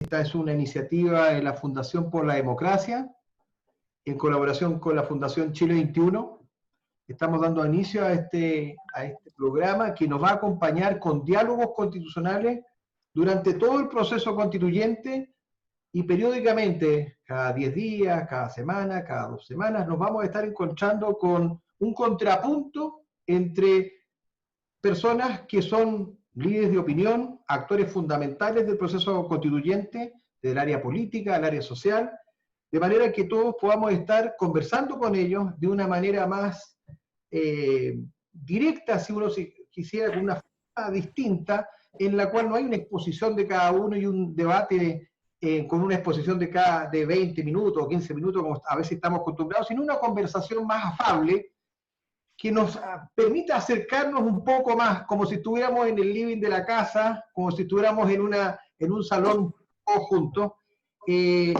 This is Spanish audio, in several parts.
Esta es una iniciativa de la Fundación por la Democracia, en colaboración con la Fundación Chile 21. Estamos dando inicio a este programa que nos va a acompañar con diálogos constitucionales durante todo el proceso constituyente y periódicamente, cada 10 días, cada semana, cada 2 semanas, nos vamos a estar encontrando con un contrapunto entre personas que son líderes de opinión, actores fundamentales del proceso constituyente, del área política, del área social, de manera que todos podamos estar conversando con ellos de una manera más directa, si uno quisiera, con una forma distinta, en la cual no hay una exposición de cada uno y un debate con una exposición de 20 minutos o 15 minutos, como a veces estamos acostumbrados, sino una conversación más afable, que nos permita acercarnos un poco más, como si estuviéramos en el living de la casa, como si estuviéramos en un salón todos juntos, y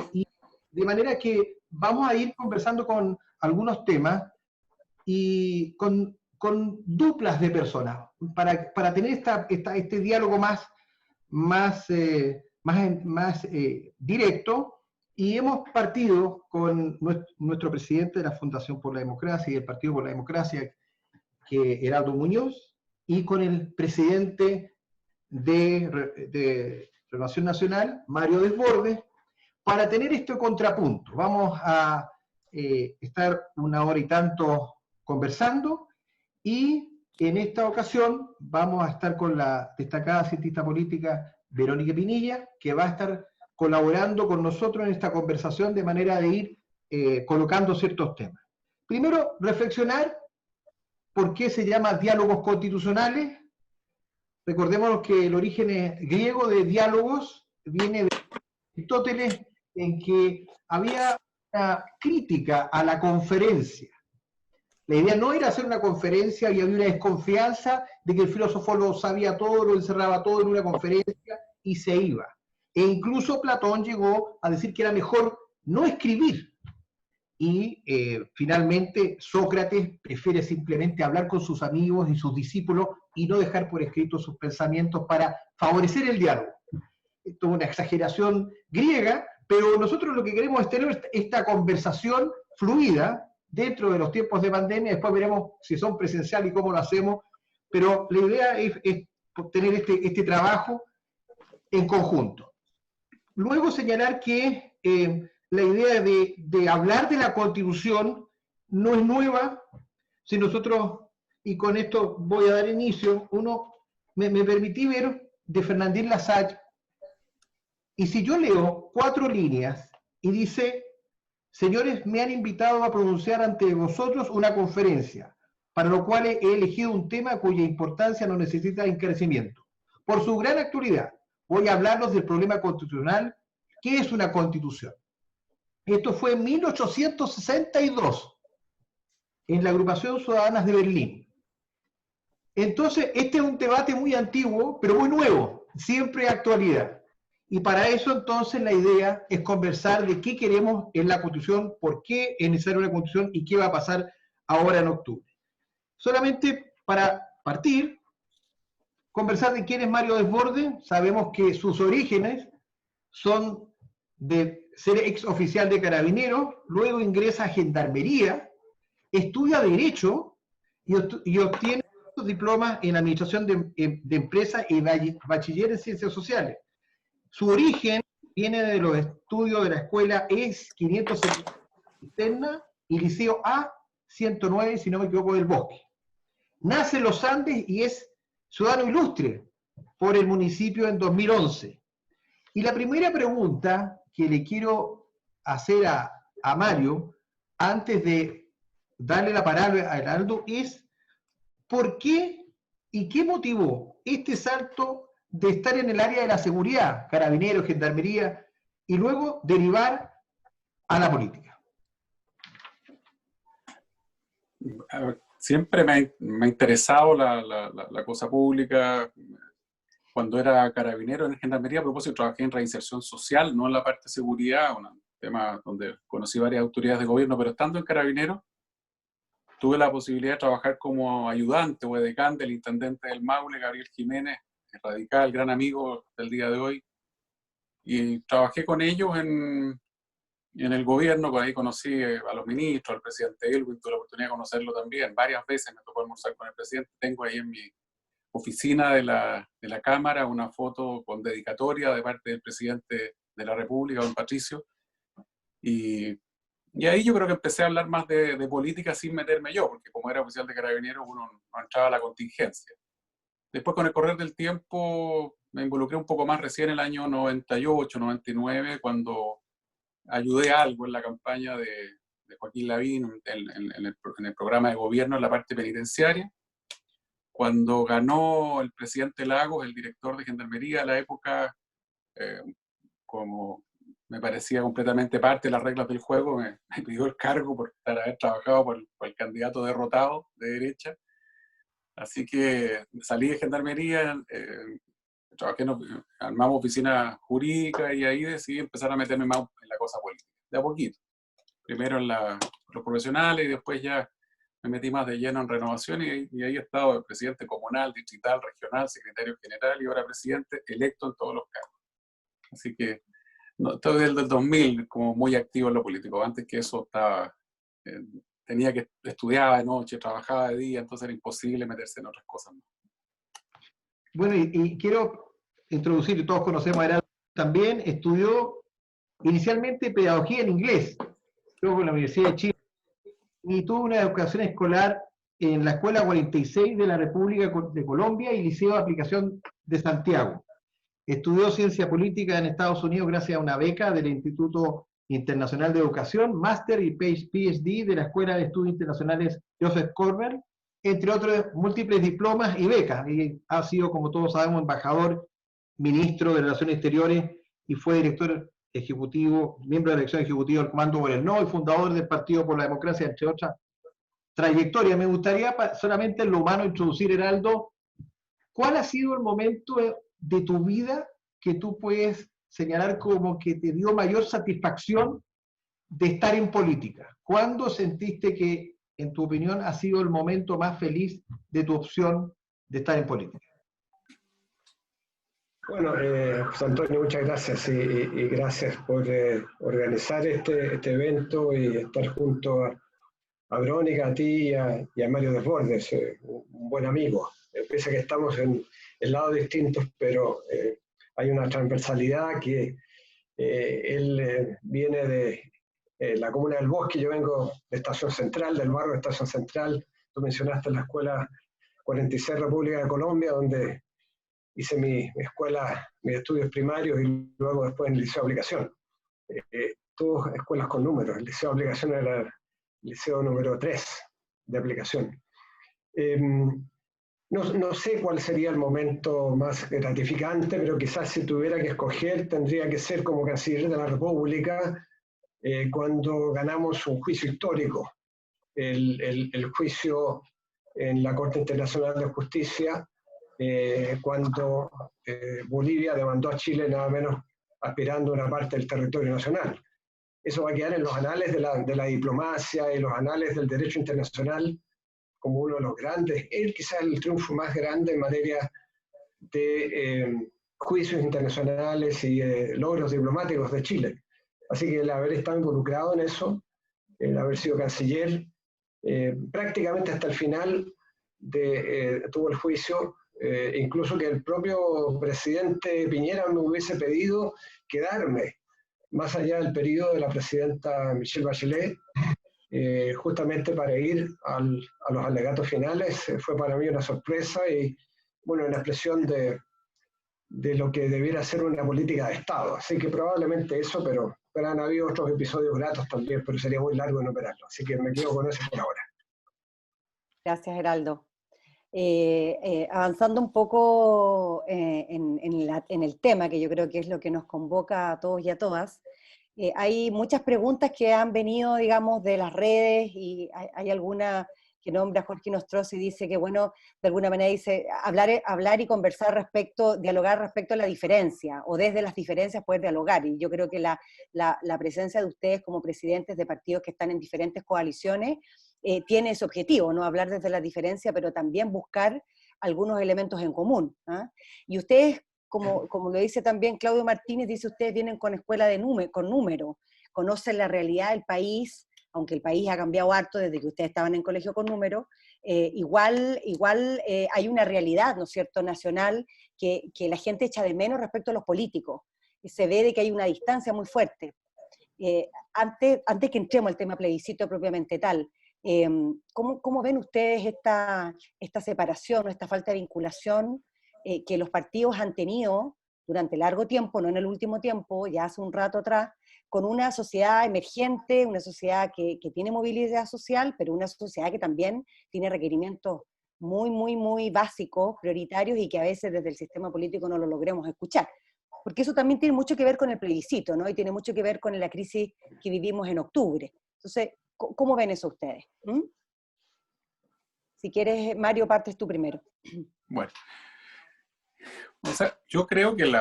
de manera que vamos a ir conversando con algunos temas y con duplas de personas, para tener este diálogo más directo. Y hemos partido con nuestro presidente de la Fundación por la Democracia y del Partido por la Democracia, que Heraldo Muñoz, y con el presidente de Renovación Nacional, Mario Desbordes, para tener este contrapunto. Vamos a estar 1 hora y tanto conversando, y en esta ocasión vamos a estar con la destacada cientista política Verónica Pinilla, que va a estar colaborando con nosotros en esta conversación de manera de ir colocando ciertos temas. Primero, reflexionar por qué se llama diálogos constitucionales. Recordemos que el origen griego de diálogos viene de Aristóteles, en que había una crítica a la conferencia. La idea no era hacer una conferencia, y había una desconfianza de que el filósofo lo sabía todo, lo encerraba todo en una conferencia y se iba. E incluso Platón llegó a decir que era mejor no escribir. Y finalmente Sócrates prefiere simplemente hablar con sus amigos y sus discípulos y no dejar por escrito sus pensamientos para favorecer el diálogo. Esto es una exageración griega, pero nosotros lo que queremos es tener esta conversación fluida dentro de los tiempos de pandemia. Después veremos si son presenciales y cómo lo hacemos, pero la idea es tener este trabajo en conjunto. Luego señalar que la idea de hablar de la Constitución no es nueva. Si nosotros, y con esto voy a dar inicio, me permití ver de Fernandín Lassalle, y si yo leo 4 líneas y dice: señores, me han invitado a pronunciar ante vosotros una conferencia, para lo cual he elegido un tema cuya importancia no necesita encarecimiento. Por su gran actualidad, voy a hablarnos del problema constitucional. ¿Qué es una constitución? Esto fue en 1862, en la Agrupación Ciudadanas de Berlín. Entonces, este es un debate muy antiguo, pero muy nuevo, siempre de actualidad. Y para eso, entonces, la idea es conversar de qué queremos en la Constitución, por qué es necesaria una Constitución y qué va a pasar ahora en octubre. Solamente para partir, conversar de quién es Mario Desbordes. Sabemos que sus orígenes son de ser ex oficial de Carabineros, luego ingresa a Gendarmería, estudia Derecho y obtiene diplomas en Administración de Empresas y bachiller en Ciencias Sociales. Su origen viene de los estudios de la escuela ES 570 Interna y Liceo A 109, si no me equivoco, del Bosque. Nace en los Andes y es ciudadano ilustre por el municipio en 2011. Y la primera pregunta que le quiero hacer a Mario, antes de darle la palabra a Heraldo, es: ¿por qué y qué motivó este salto de estar en el área de la seguridad, Carabineros, Gendarmería, y luego derivar a la política? Siempre me ha interesado la cosa pública. Cuando era carabinero en Gendarmería, a propósito, trabajé en reinserción social, no en la parte de seguridad, un tema donde conocí varias autoridades de gobierno, pero estando en Carabineros, tuve la posibilidad de trabajar como ayudante o edecán del intendente del Maule, Gabriel Jiménez, radical, gran amigo del día de hoy, y trabajé con ellos en el gobierno. Por ahí conocí a los ministros, al presidente Elwin, tuve la oportunidad de conocerlo también, varias veces me tocó almorzar con el presidente. Tengo ahí en mi oficina de la Cámara una foto con dedicatoria de parte del presidente de la República, don Patricio, y ahí yo creo que empecé a hablar más de política sin meterme yo, porque como era oficial de Carabineros uno no entraba a la contingencia. Después, con el correr del tiempo, me involucré un poco más recién en el año 98, 99, cuando ayudé algo en la campaña de Joaquín Lavín en el programa de gobierno en la parte penitenciaria. Cuando ganó el presidente Lagos, el director de Gendarmería a la época, como me parecía completamente parte de las reglas del juego, me pidió el cargo por haber trabajado por el candidato derrotado de derecha. Así que salí de Gendarmería, trabajé armamos oficina jurídica y ahí decidí empezar a meterme más en la cosa política, de a poquito. Primero en los profesionales y después ya me metí más de lleno en renovación y ahí he estado presidente comunal, distrital, regional, secretario general y ahora presidente electo en todos los cargos. Así que no, estoy desde el 2000 como muy activo en lo político. Antes que eso estaba... tenía que estudiar de noche, trabajaba de día, entonces era imposible meterse en otras cosas. Bueno, y quiero introducir, todos conocemos a Heraldo también, estudió inicialmente pedagogía en inglés, luego en la Universidad de Chile, y tuvo una educación escolar en la Escuela 46 de la República de Colombia y Liceo de Aplicación de Santiago. Estudió ciencia política en Estados Unidos gracias a una beca del Instituto Internacional de Educación, máster y PhD de la Escuela de Estudios Internacionales Joseph Cornell, entre otros múltiples diplomas y becas. Y ha sido, como todos sabemos, embajador, ministro de Relaciones Exteriores y fue director ejecutivo, miembro de la dirección ejecutiva del Comando Gobernó y fundador del Partido por la Democracia, entre otras trayectorias. Me gustaría solamente en lo humano introducir, Heraldo, ¿cuál ha sido el momento de tu vida que tú puedes señalar como que te dio mayor satisfacción de estar en política? ¿Cuándo sentiste que, en tu opinión, ha sido el momento más feliz de tu opción de estar en política? Bueno, José Antonio, muchas gracias y gracias por organizar este evento y estar junto a Verónica, a ti y a Mario Desbordes, un buen amigo. Pese a que estamos en lados distintos, pero hay una transversalidad que él viene de la comuna del Bosque, yo vengo de Estación Central, del barrio de Estación Central. Tú mencionaste la Escuela 46 República de Colombia, donde hice mi escuela, mis estudios primarios y luego después en el Liceo de Aplicación. Todas escuelas con números. El Liceo de Aplicación era el liceo número 3 de aplicación. No sé cuál sería el momento más gratificante, pero quizás si tuviera que escoger tendría que ser como canciller de la República cuando ganamos un juicio histórico, el juicio en la Corte Internacional de Justicia, cuando Bolivia demandó a Chile nada menos aspirando a una parte del territorio nacional. Eso va a quedar en los anales de la diplomacia y los anales del derecho internacional como uno de los grandes, quizás el triunfo más grande en materia de juicios internacionales y logros diplomáticos de Chile. Así que el haber estado involucrado en eso, el haber sido canciller, prácticamente hasta el final tuvo el juicio, incluso que el propio presidente Piñera me hubiese pedido quedarme más allá del periodo de la presidenta Michelle Bachelet, justamente para ir a los alegatos finales. Fue para mí una sorpresa y, bueno, una expresión de lo que debiera ser una política de Estado. Así que probablemente eso, pero han habido otros episodios gratos también, pero sería muy largo enumerarlo. Así que me quedo con eso por ahora. Gracias, Heraldo. Avanzando un poco en el tema, que yo creo que es lo que nos convoca a todos y a todas, hay muchas preguntas que han venido, digamos, de las redes, y hay alguna que nombra Jorge Nostroz y dice que, bueno, de alguna manera dice, hablar y conversar dialogar respecto a la diferencia, o desde las diferencias poder dialogar, y yo creo que la presencia de ustedes como presidentes de partidos que están en diferentes coaliciones tiene ese objetivo, ¿no? Hablar desde la diferencia, pero también buscar algunos elementos en común, ¿eh? Y ustedes como lo dice también Claudio Martínez, dice ustedes vienen con escuela con número, conocen la realidad del país, aunque el país ha cambiado harto desde que ustedes estaban en colegio con número, igual hay una realidad, ¿no es cierto?, nacional que la gente echa de menos respecto a los políticos. Se ve de que hay una distancia muy fuerte. Antes que entremos al tema plebiscito propiamente tal, ¿cómo ven ustedes esta separación o esta falta de vinculación que los partidos han tenido durante largo tiempo, no en el último tiempo, ya hace un rato atrás, con una sociedad emergente, una sociedad que tiene movilidad social, pero una sociedad que también tiene requerimientos muy, muy, muy básicos, prioritarios, y que a veces desde el sistema político no lo logremos escuchar? Porque eso también tiene mucho que ver con el plebiscito, ¿no? Y tiene mucho que ver con la crisis que vivimos en octubre. Entonces, ¿cómo ven eso ustedes? Si quieres, Mario, partes tú primero. Bueno, o sea, yo creo que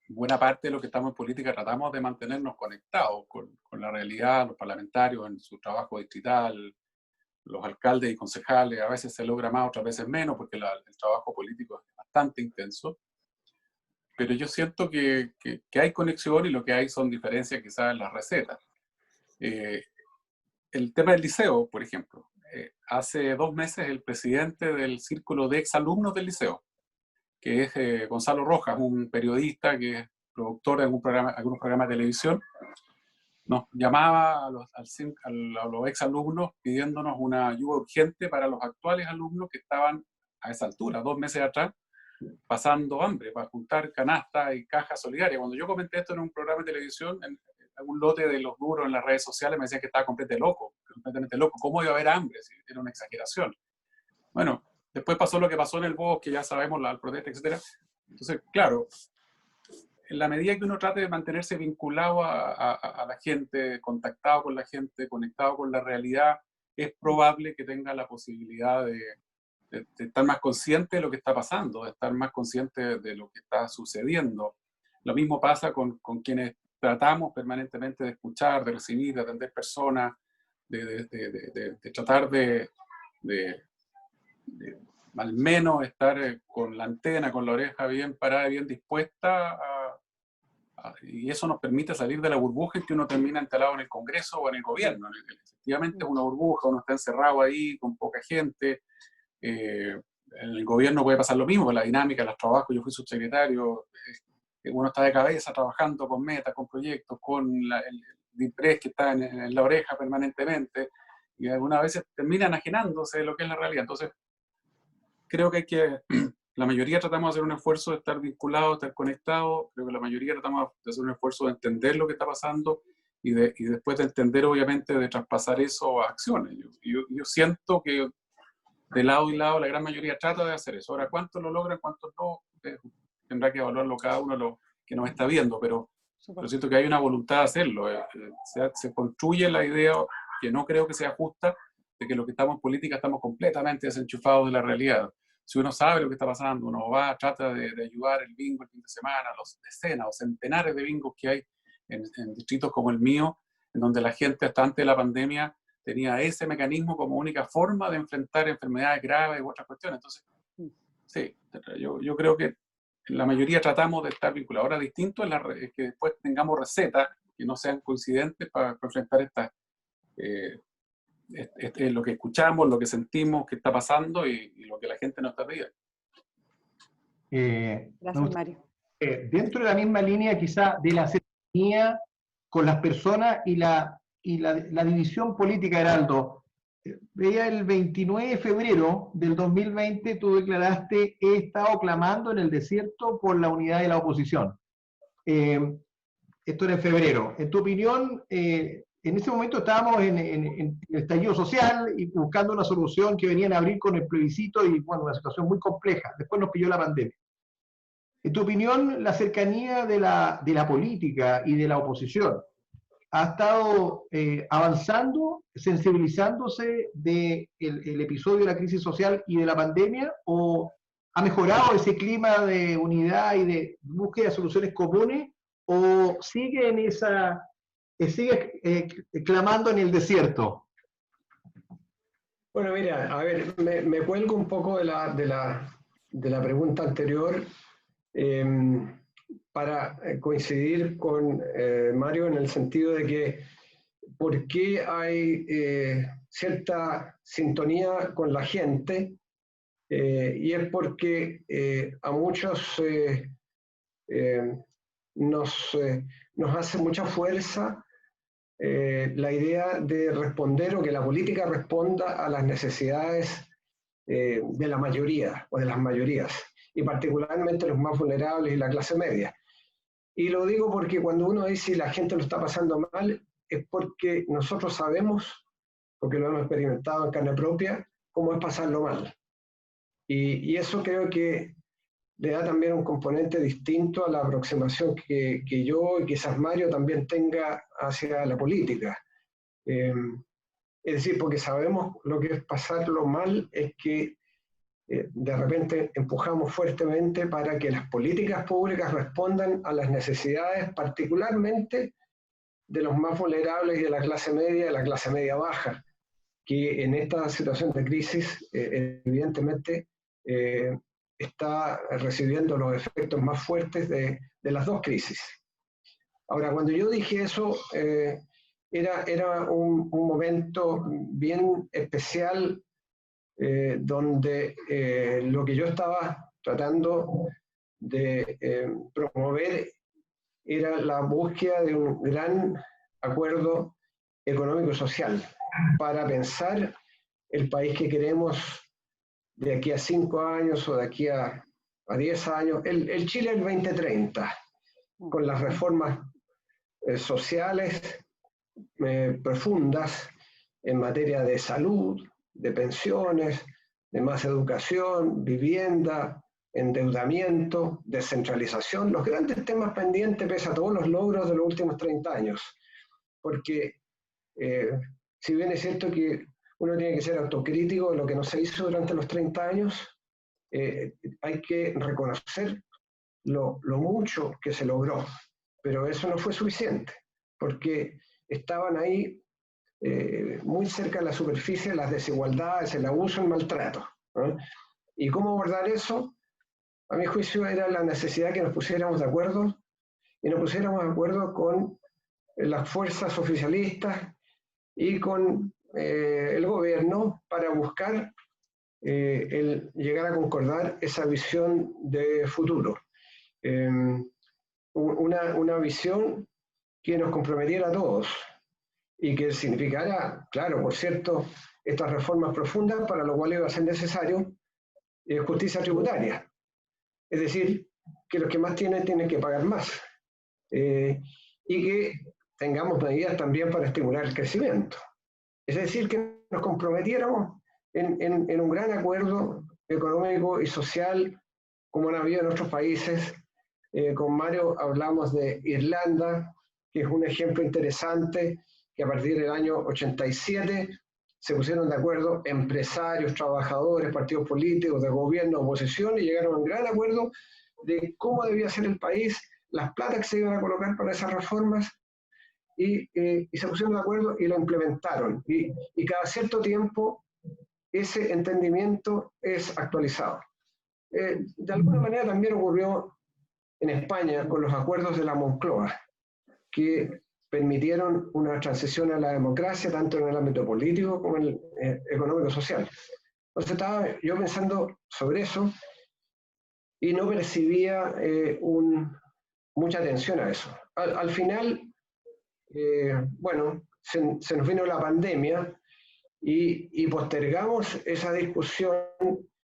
buena parte de lo que estamos en política tratamos de mantenernos conectados con la realidad, los parlamentarios en su trabajo distrital, los alcaldes y concejales. A veces se logra más, otras veces menos, porque el trabajo político es bastante intenso. Pero yo siento que hay conexión, y lo que hay son diferencias quizás en las recetas. El tema del liceo, por ejemplo. Hace 2 meses el presidente del círculo de exalumnos del liceo, que es Gonzalo Rojas, un periodista que es productor de algunos programas de televisión, nos llamaba a los exalumnos pidiéndonos una ayuda urgente para los actuales alumnos que estaban a esa altura, 2 meses atrás, pasando hambre, para juntar canastas y cajas solidarias. Cuando yo comenté esto en un programa de televisión, en algún lote de los duros en las redes sociales me decían que estaba completamente loco. ¿Cómo iba a haber hambre? Si era una exageración. Bueno, después pasó lo que pasó en el bosque, ya sabemos, la protesta, etc. Entonces, claro, en la medida que uno trate de mantenerse vinculado a la gente, contactado con la gente, conectado con la realidad, es probable que tenga la posibilidad de estar más consciente de lo que está pasando, de estar más consciente de lo que está sucediendo. Lo mismo pasa con quienes tratamos permanentemente de escuchar, de recibir, de atender personas, de tratar de al menos estar con la antena, con la oreja bien parada y bien dispuesta, y eso nos permite salir de la burbuja en que uno termina instalado en el Congreso o en el gobierno. Efectivamente es una burbuja, uno está encerrado ahí con poca gente. En el gobierno puede pasar lo mismo, con la dinámica de los trabajos. Yo fui subsecretario, uno está de cabeza trabajando con metas, con proyectos, con el DIPRES que está en la oreja permanentemente, y algunas veces termina enajenándose de lo que es la realidad. Entonces, creo que la mayoría tratamos de hacer un esfuerzo de estar vinculados, de estar conectados. Creo que la mayoría tratamos de hacer un esfuerzo de entender lo que está pasando y después de entender, obviamente, de traspasar eso a acciones. Yo siento que de lado y lado la gran mayoría trata de hacer eso. Ahora, ¿cuántos lo logran, cuántos no? Tendrá que evaluarlo cada uno lo que nos está viendo, pero siento que hay una voluntad de hacerlo. Se construye la idea, que no creo que sea justa, de que los que estamos en política estamos completamente desenchufados de la realidad. Si uno sabe lo que está pasando, uno va, trata de ayudar el bingo el fin de semana, los decenas o centenares de bingos que hay en distritos como el mío, en donde la gente hasta antes de la pandemia tenía ese mecanismo como única forma de enfrentar enfermedades graves u otras cuestiones. Entonces, sí, yo creo que la mayoría tratamos de estar vinculados. Ahora, distinto es que después tengamos recetas que no sean coincidentes para enfrentar lo que escuchamos, lo que sentimos que está pasando y lo que la gente nos está pidiendo. Gracias, Mario. Dentro de la misma línea quizá de la cercanía con las personas y la división política, Heraldo. Veía el 29 de febrero del 2020, tú declaraste: he estado clamando en el desierto por la unidad de la oposición. Esto era en febrero. En tu opinión, en ese momento estábamos en el estallido social y buscando una solución que venía en abril con el plebiscito y, bueno, una situación muy compleja. Después nos pilló la pandemia. En tu opinión, la cercanía de la política y de la oposición ha estado avanzando, sensibilizándose del episodio de la crisis social y de la pandemia, o ha mejorado ese clima de unidad y de búsqueda de soluciones comunes, o sigue en sigue clamando en el desierto? Bueno, mira, a ver, me cuelgo un poco de la pregunta anterior para coincidir con Mario en el sentido de que por qué hay cierta sintonía con la gente, y es porque a muchos nos hace mucha fuerza la idea de responder o que la política responda a las necesidades de la mayoría o de las mayorías, y particularmente los más vulnerables y la clase media. Y lo digo porque cuando uno dice la gente lo está pasando mal, es porque nosotros sabemos, porque lo hemos experimentado en carne propia, cómo es pasarlo mal. Y eso creo que le da también un componente distinto a la aproximación que yo y quizás Mario también tenga hacia la política. Es decir, porque sabemos lo que es pasarlo mal, es que de repente empujamos fuertemente para que las políticas públicas respondan a las necesidades particularmente de los más vulnerables y de la clase media baja, que en esta situación de crisis evidentemente está recibiendo los efectos más fuertes de las dos crisis. Ahora, cuando yo dije eso, era un momento bien especial donde lo que yo estaba tratando de promover era la búsqueda de un gran acuerdo económico-social para pensar el país que queremos de aquí a 5 años o de aquí a 10 años, el Chile del 2030, con las reformas sociales profundas en materia de salud, de pensiones, de más educación, vivienda, endeudamiento, descentralización, los grandes temas pendientes pese a todos los logros de los últimos 30 años. Porque si bien es cierto que uno tiene que ser autocrítico de lo que no se hizo durante los 30 años, hay que reconocer lo mucho que se logró, pero eso no fue suficiente, porque estaban ahí muy cerca de la superficie las desigualdades, el abuso, el maltrato, ¿no? ¿Y cómo abordar eso? A mi juicio era la necesidad que nos pusiéramos de acuerdo, y nos pusiéramos de acuerdo con las fuerzas oficialistas y con el gobierno para buscar el llegar a concordar esa visión de futuro. Una visión que nos comprometiera a todos y que significara, claro, por cierto, estas reformas profundas, para lo cual iba a ser necesario justicia tributaria. Es decir, que los que más tienen que pagar más. Y que tengamos medidas también para estimular el crecimiento. Es decir, que nos comprometiéramos en un gran acuerdo económico y social, como han habido en otros países. Con Mario hablamos de Irlanda, que es un ejemplo interesante, que a partir del año 87 se pusieron de acuerdo empresarios, trabajadores, partidos políticos, de gobierno, oposición, y llegaron a un gran acuerdo de cómo debía ser el país, las platas que se iban a colocar para esas reformas, y se pusieron de acuerdo y lo implementaron. Y cada cierto tiempo ese entendimiento es actualizado. De alguna manera también ocurrió en España con los acuerdos de la Moncloa, que permitieron una transición a la democracia tanto en el ámbito político como en el económico-social. Entonces estaba yo pensando sobre eso y no percibía mucha atención a eso. Al final, bueno, se nos vino la pandemia y postergamos esa discusión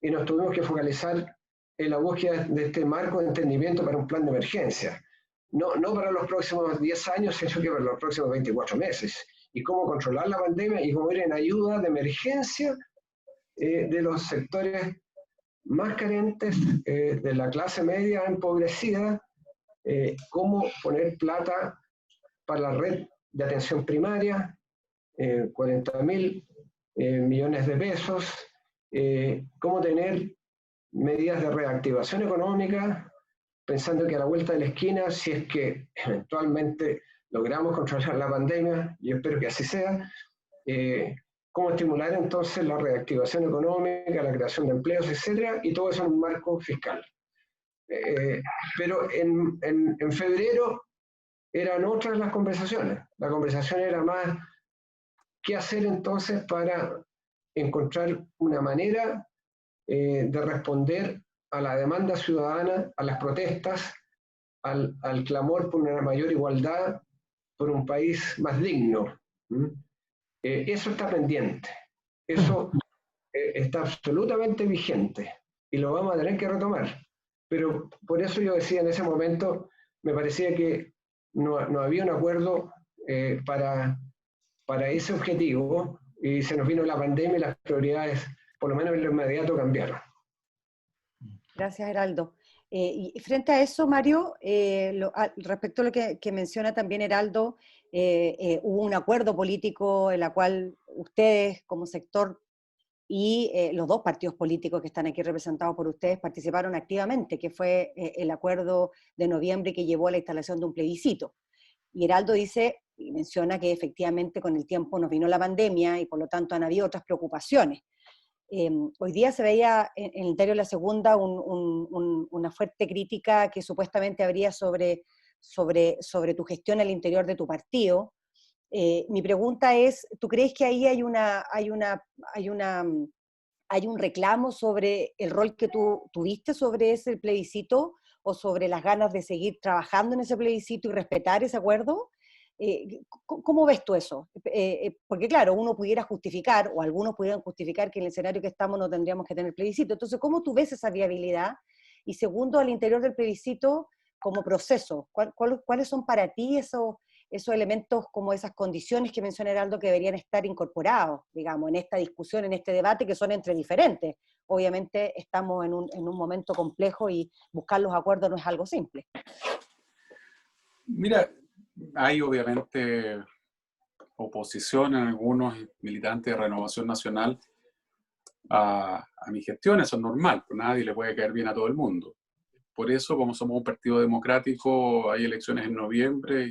y nos tuvimos que focalizar en la búsqueda de este marco de entendimiento para un plan de emergencia. No para los próximos 10 años, sino que para los próximos 24 meses. Y cómo controlar la pandemia y cómo ir en ayuda de emergencia de los sectores más carentes, de la clase media empobrecida, cómo poner plata para la red de atención primaria, 40.000 millones de pesos, cómo tener medidas de reactivación económica, pensando que a la vuelta de la esquina, si es que eventualmente logramos controlar la pandemia, yo espero que así sea, cómo estimular entonces la reactivación económica, la creación de empleos, etcétera, y todo eso en un marco fiscal. Pero en febrero eran otras las conversaciones. La conversación era más qué hacer entonces para encontrar una manera de responder a la demanda ciudadana, a las protestas, al clamor por una mayor igualdad, por un país más digno. Eso está pendiente, eso está absolutamente vigente y lo vamos a tener que retomar. Pero por eso yo decía en ese momento, me parecía que no había un acuerdo para ese objetivo y se nos vino la pandemia y las prioridades, por lo menos en lo inmediato, cambiaron. Gracias, Heraldo. Y frente a eso, Mario, respecto a lo que menciona también Heraldo, hubo un acuerdo político en la cual ustedes como sector y los dos partidos políticos que están aquí representados por ustedes participaron activamente, que fue el acuerdo de noviembre que llevó a la instalación de un plebiscito. Y Heraldo dice y menciona que efectivamente con el tiempo nos vino la pandemia y por lo tanto han habido otras preocupaciones. Hoy día se veía en el diario La Segunda una fuerte crítica que supuestamente habría sobre tu gestión al interior de tu partido. Mi pregunta es, ¿tú crees que ahí hay un reclamo sobre el rol que tú tuviste sobre ese plebiscito o sobre las ganas de seguir trabajando en ese plebiscito y respetar ese acuerdo? ¿Cómo ves tú eso? Porque claro, uno pudiera justificar, o algunos pudieran justificar que en el escenario que estamos no tendríamos que tener plebiscito. Entonces, ¿cómo tú ves esa viabilidad? Y segundo, al interior del plebiscito, como proceso, ¿cuáles son para ti esos elementos, como esas condiciones que menciona Heraldo que deberían estar incorporados, digamos, en esta discusión, en este debate, que son entre diferentes? Obviamente estamos en un momento complejo y buscar los acuerdos no es algo simple. Mira, hay obviamente oposición en algunos militantes de Renovación Nacional a mi gestión, eso es normal, pues nadie le puede caer bien a todo el mundo. Por eso, como somos un partido democrático, hay elecciones en noviembre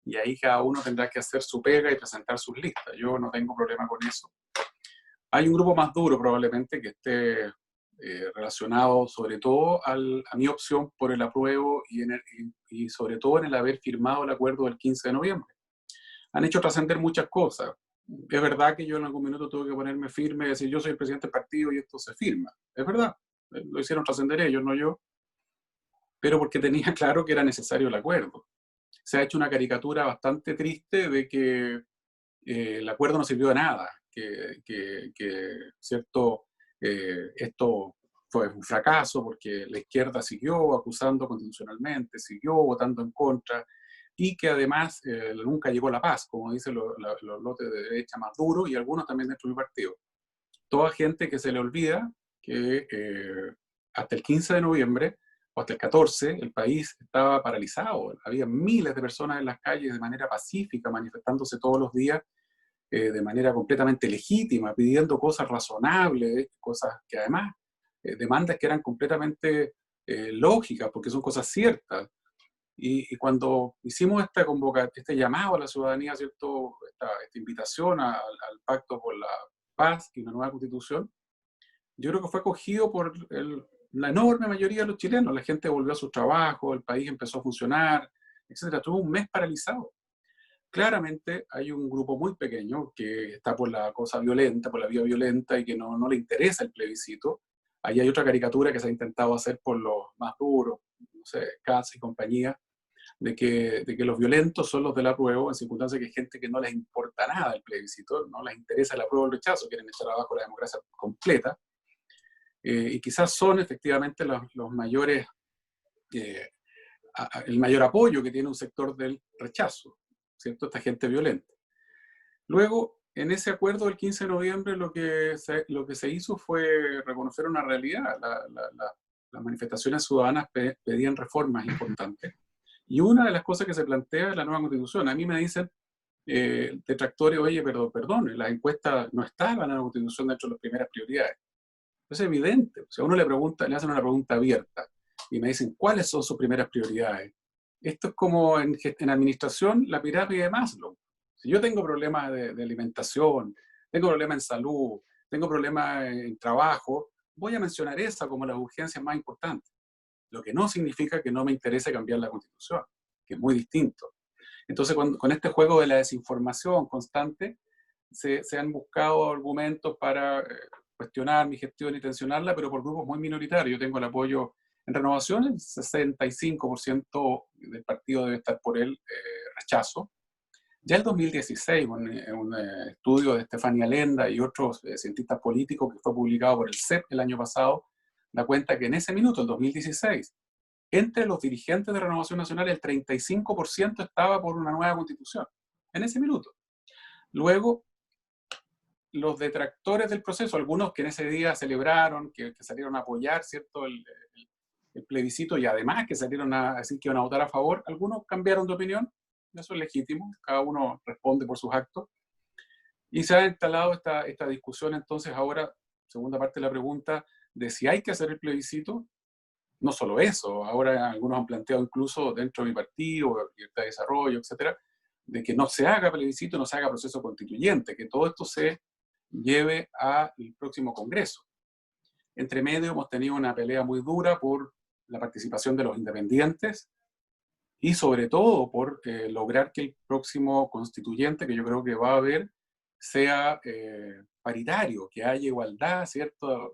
y ahí cada uno tendrá que hacer su pega y presentar sus listas. Yo no tengo problema con eso. Hay un grupo más duro probablemente que esté relacionado sobre todo a mi opción por el apruebo y sobre todo en el haber firmado el acuerdo del 15 de noviembre. Han hecho trascender muchas cosas. Es verdad que yo en algún minuto tuve que ponerme firme y decir yo soy el presidente del partido y esto se firma. Es verdad, lo hicieron trascender ellos, no yo, pero porque tenía claro que era necesario el acuerdo. Se ha hecho una caricatura bastante triste de que el acuerdo no sirvió de nada, ¿cierto? Esto fue un fracaso porque la izquierda siguió acusando constitucionalmente, siguió votando en contra, y que además nunca llegó la paz, como dicen los lotes de derecha más duros y algunos también dentro del partido. Toda gente que se le olvida que hasta el 15 de noviembre o hasta el 14 el país estaba paralizado. Había miles de personas en las calles de manera pacífica, manifestándose todos los días de manera completamente legítima, pidiendo cosas razonables, cosas que además, demandas que eran completamente lógicas, porque son cosas ciertas. Y cuando hicimos este llamado a la ciudadanía, ¿cierto? Esta invitación al Pacto por la Paz y una nueva Constitución, yo creo que fue acogido por la enorme mayoría de los chilenos. La gente volvió a su trabajo, el país empezó a funcionar, etc. Tuvo un mes paralizado. Claramente hay un grupo muy pequeño que está por la cosa violenta, por la vía violenta y que no le interesa el plebiscito. Ahí hay otra caricatura que se ha intentado hacer por los más duros, no sé, Katz y compañía, de que los violentos son los del apruebo, en circunstancias que hay gente que no les importa nada el plebiscito, no les interesa el apruebo o el rechazo, quieren echar abajo la democracia completa. Y quizás son efectivamente los mayores, el mayor apoyo que tiene un sector del rechazo, ¿cierto? Esta gente violenta. Luego, en ese acuerdo del 15 de noviembre, lo que se hizo fue reconocer una realidad. Las manifestaciones ciudadanas pedían reformas importantes. Y una de las cosas que se plantea es la nueva Constitución. A mí me dicen detractores, oye, pero perdón, en las encuestas no está la nueva Constitución dentro de las primeras prioridades. Es evidente. O sea, uno le hacen una pregunta abierta y me dicen, ¿cuáles son sus primeras prioridades? Esto es como en administración, la pirámide de Maslow. Si yo tengo problemas de alimentación, tengo problemas en salud, tengo problemas en trabajo, voy a mencionar esa como las urgencias más importantes. Lo que no significa que no me interese cambiar la Constitución, que es muy distinto. Entonces, con este juego de la desinformación constante, se han buscado argumentos para cuestionar mi gestión y tensionarla, pero por grupos muy minoritarios. Yo tengo el apoyo en Renovación, el 65% del partido debe estar por el rechazo. Ya el 2016, un estudio de Estefania Lenda y otros cientistas políticos que fue publicado por el CEP el año pasado, da cuenta que en ese minuto, el 2016, entre los dirigentes de Renovación Nacional, el 35% estaba por una nueva constitución, en ese minuto. Luego, los detractores del proceso, algunos que en ese día celebraron, que salieron a apoyar, ¿cierto?, el plebiscito, y además que salieron a decir que iban a votar a favor, algunos cambiaron de opinión, eso es legítimo, cada uno responde por sus actos, y se ha instalado esta discusión entonces ahora, segunda parte de la pregunta, de si hay que hacer el plebiscito. No solo eso, ahora algunos han planteado incluso dentro de mi partido, Libertad de Desarrollo, etcétera, de que no se haga plebiscito, no se haga proceso constituyente, que todo esto se lleve al próximo Congreso. Entre medio hemos tenido una pelea muy dura por la participación de los independientes y sobre todo por lograr que el próximo constituyente, que yo creo que va a haber, sea paritario, que haya igualdad, ¿cierto?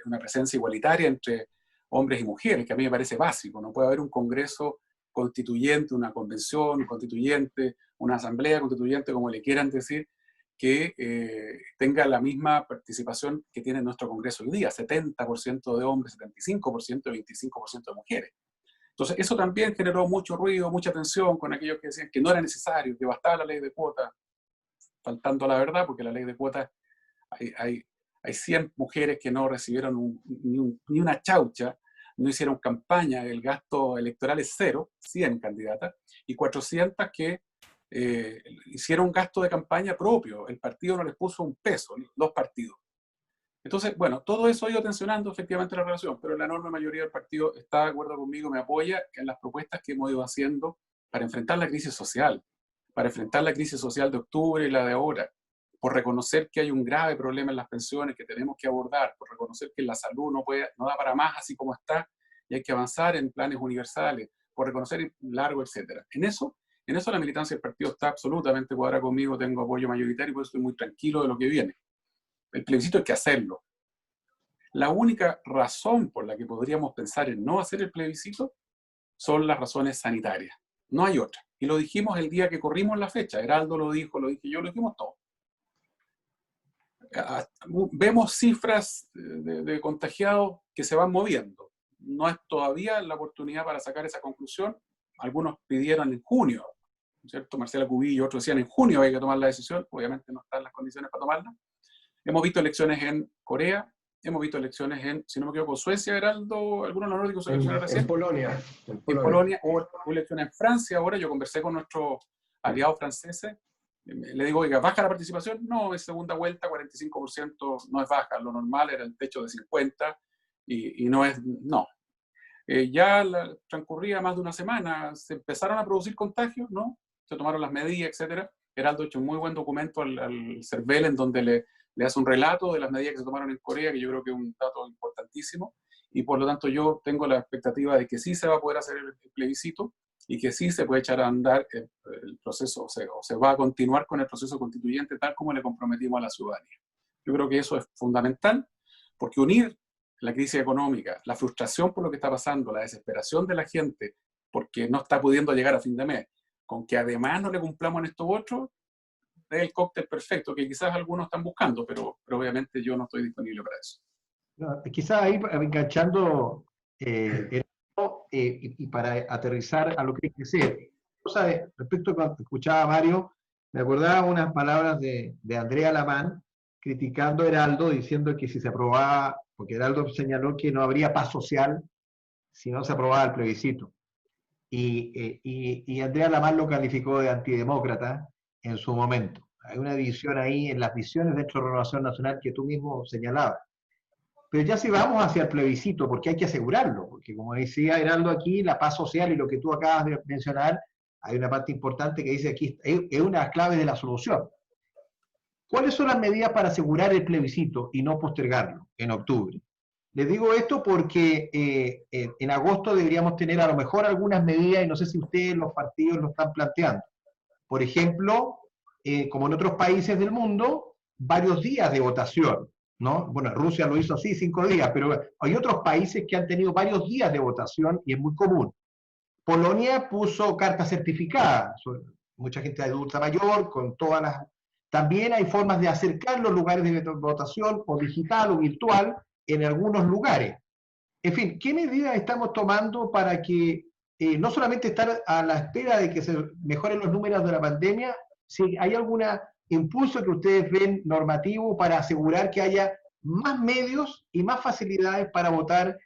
Una presencia igualitaria entre hombres y mujeres, que a mí me parece básico. No puede haber un Congreso constituyente, una convención constituyente, una asamblea constituyente, como le quieran decir, que tenga la misma participación que tiene nuestro Congreso hoy día, 70% de hombres, 75%, 25% de mujeres. Entonces, eso también generó mucho ruido, mucha tensión con aquellos que decían que no era necesario, que bastaba la ley de cuotas, faltando a la verdad, porque la ley de cuotas, hay 100 mujeres que no recibieron ni una chaucha, no hicieron campaña, el gasto electoral es 0, 100 candidatas, y 400 que hicieron gasto de campaña propio, el partido no les puso un peso, los partidos. Entonces, bueno, todo eso ha ido tensionando efectivamente la relación, pero la enorme mayoría del partido está de acuerdo conmigo, me apoya en las propuestas que hemos ido haciendo para enfrentar la crisis social, de octubre y la de ahora, por reconocer que hay un grave problema en las pensiones que tenemos que abordar, por reconocer que la salud no da para más así como está y hay que avanzar en planes universales, por reconocer largo, etcétera. En eso la militancia del partido está absolutamente cuadrada conmigo, tengo apoyo mayoritario y por eso estoy muy tranquilo de lo que viene. El plebiscito hay que hacerlo. La única razón por la que podríamos pensar en no hacer el plebiscito son las razones sanitarias. No hay otra. Y lo dijimos el día que corrimos la fecha. Heraldo lo dijo, lo dije yo, lo dijimos todos. Vemos cifras de contagiados que se van moviendo. No es todavía la oportunidad para sacar esa conclusión. Algunos pidieron en junio, ¿cierto? Marcela Cubillo y otros decían en junio hay que tomar la decisión. Obviamente no están las condiciones para tomarla. Hemos visto elecciones en Corea, hemos visto elecciones en, si no me equivoco, Suecia, Heraldo, algunos nórdicos elecciones recién. En Polonia. En Polonia, hubo elecciones en Francia ahora. Yo conversé con nuestros aliados franceses. Le digo, oiga, ¿baja la participación? No, es segunda vuelta, 45% no es baja. Lo normal era el techo de 50% y no es, no. Ya transcurría más de una semana, se empezaron a producir contagios, ¿no? Se tomaron las medidas, etcétera. Heraldo ha hecho un muy buen documento al CERVEL en donde le hace un relato de las medidas que se tomaron en Corea, que yo creo que es un dato importantísimo, y por lo tanto yo tengo la expectativa de que sí se va a poder hacer el plebiscito y que sí se puede echar a andar el proceso, o se va a continuar con el proceso constituyente tal como le comprometimos a la ciudadanía. Yo creo que eso es fundamental, porque unir la crisis económica, la frustración por lo que está pasando, la desesperación de la gente porque no está pudiendo llegar a fin de mes, con que además no le cumplamos en estos otros, es el cóctel perfecto que quizás algunos están buscando, pero obviamente yo no estoy disponible para eso. No, quizás ahí enganchando y para aterrizar a lo que hay que hacer. Respecto a cuando escuchaba a Mario, me acordaba unas palabras de Andrea Lamán criticando a Heraldo, diciendo que si se aprobaba, porque Heraldo señaló que no habría paz social si no se aprobaba el plebiscito. Y Andrea Lamán lo calificó de antidemócrata en su momento. Hay una división ahí en las visiones dentro de Renovación Nacional que tú mismo señalabas. Pero ya si vamos hacia el plebiscito, porque hay que asegurarlo, porque como decía Heraldo aquí, la paz social y lo que tú acabas de mencionar, hay una parte importante que dice aquí, es una de las claves de la solución. ¿Cuáles son las medidas para asegurar el plebiscito y no postergarlo en octubre? Les digo esto porque en agosto deberíamos tener a lo mejor algunas medidas, y no sé si ustedes, los partidos, lo están planteando. Por ejemplo, como en otros países del mundo, varios días de votación, ¿no? Bueno, Rusia lo hizo así, 5 días, pero hay otros países que han tenido varios días de votación y es muy común. Polonia puso carta certificada, mucha gente de adulta mayor, con todas las... También hay formas de acercar los lugares de votación, o digital o virtual, en algunos lugares. En fin, ¿qué medidas estamos tomando para que no solamente estar a la espera de que se mejoren los números de la pandemia, si hay algún impulso que ustedes ven normativo para asegurar que haya más medios y más facilidades para votar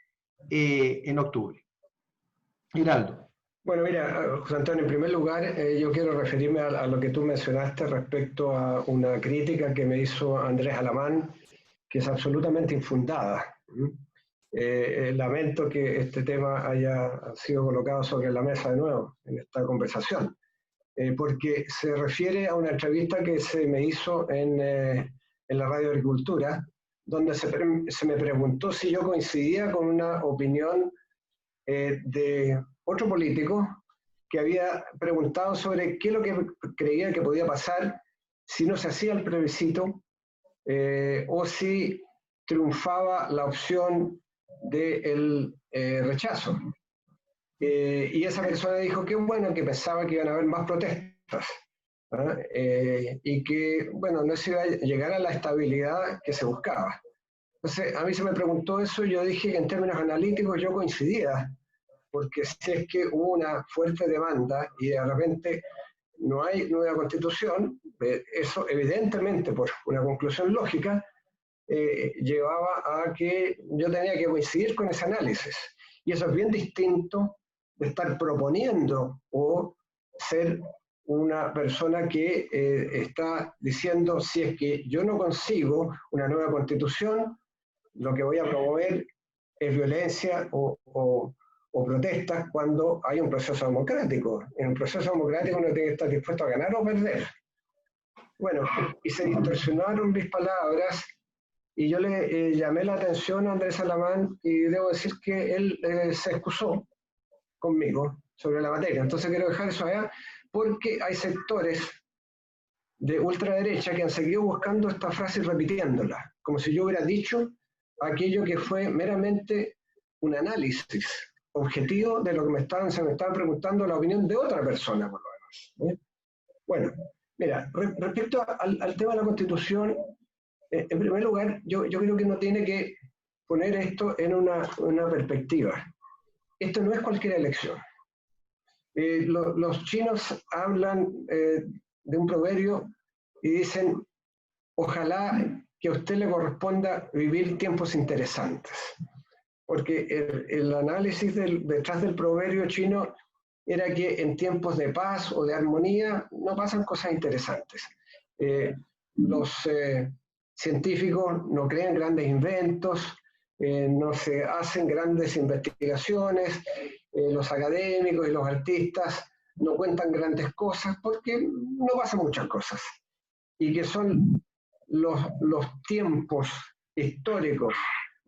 en octubre? Giraldo. Bueno, mira, José Antonio, en primer lugar, yo quiero referirme a lo que tú mencionaste respecto a una crítica que me hizo Andrés Alamán, que es absolutamente infundada. Lamento que este tema haya sido colocado sobre la mesa de nuevo en esta conversación, porque se refiere a una entrevista que se me hizo en la Radio Agricultura, donde se me preguntó si yo coincidía con una opinión de otro político que había preguntado sobre qué es lo que creía que podía pasar si no se hacía el plebiscito o si triunfaba la opción del rechazo. Y esa persona dijo que bueno, que pensaba que iban a haber más protestas, y que bueno, no se iba a llegar a la estabilidad que se buscaba. Entonces a mí se me preguntó eso y yo dije que en términos analíticos yo coincidía, porque si es que hubo una fuerte demanda y de repente no hay nueva constitución, eso evidentemente por una conclusión lógica llevaba a que yo tenía que coincidir con ese análisis. Y eso es bien distinto de estar proponiendo o ser una persona que está diciendo si es que yo no consigo una nueva constitución, lo que voy a promover es violencia o protestas cuando hay un proceso democrático. En un proceso democrático uno tiene que estar dispuesto a ganar o perder. Bueno, y se distorsionaron mis palabras y yo le llamé la atención a Andrés Alamán y debo decir que él se excusó conmigo sobre la materia. Entonces quiero dejar eso allá porque hay sectores de ultraderecha que han seguido buscando esta frase y repitiéndola, como si yo hubiera dicho aquello que fue meramente un análisis objetivo de lo que se me estaba preguntando la opinión de otra persona, por lo menos. Bueno, mira, respecto al tema de la Constitución, en primer lugar, yo creo que uno tiene que poner esto en una perspectiva. Esto no es cualquier elección. Los chinos hablan de un proverbio y dicen, ojalá que a usted le corresponda vivir tiempos interesantes. Porque el análisis detrás del proverbio chino era que en tiempos de paz o de armonía no pasan cosas interesantes. Los científicos no crean grandes inventos, no se hacen grandes investigaciones, los académicos y los artistas no cuentan grandes cosas porque no pasan muchas cosas. Y que son los tiempos históricos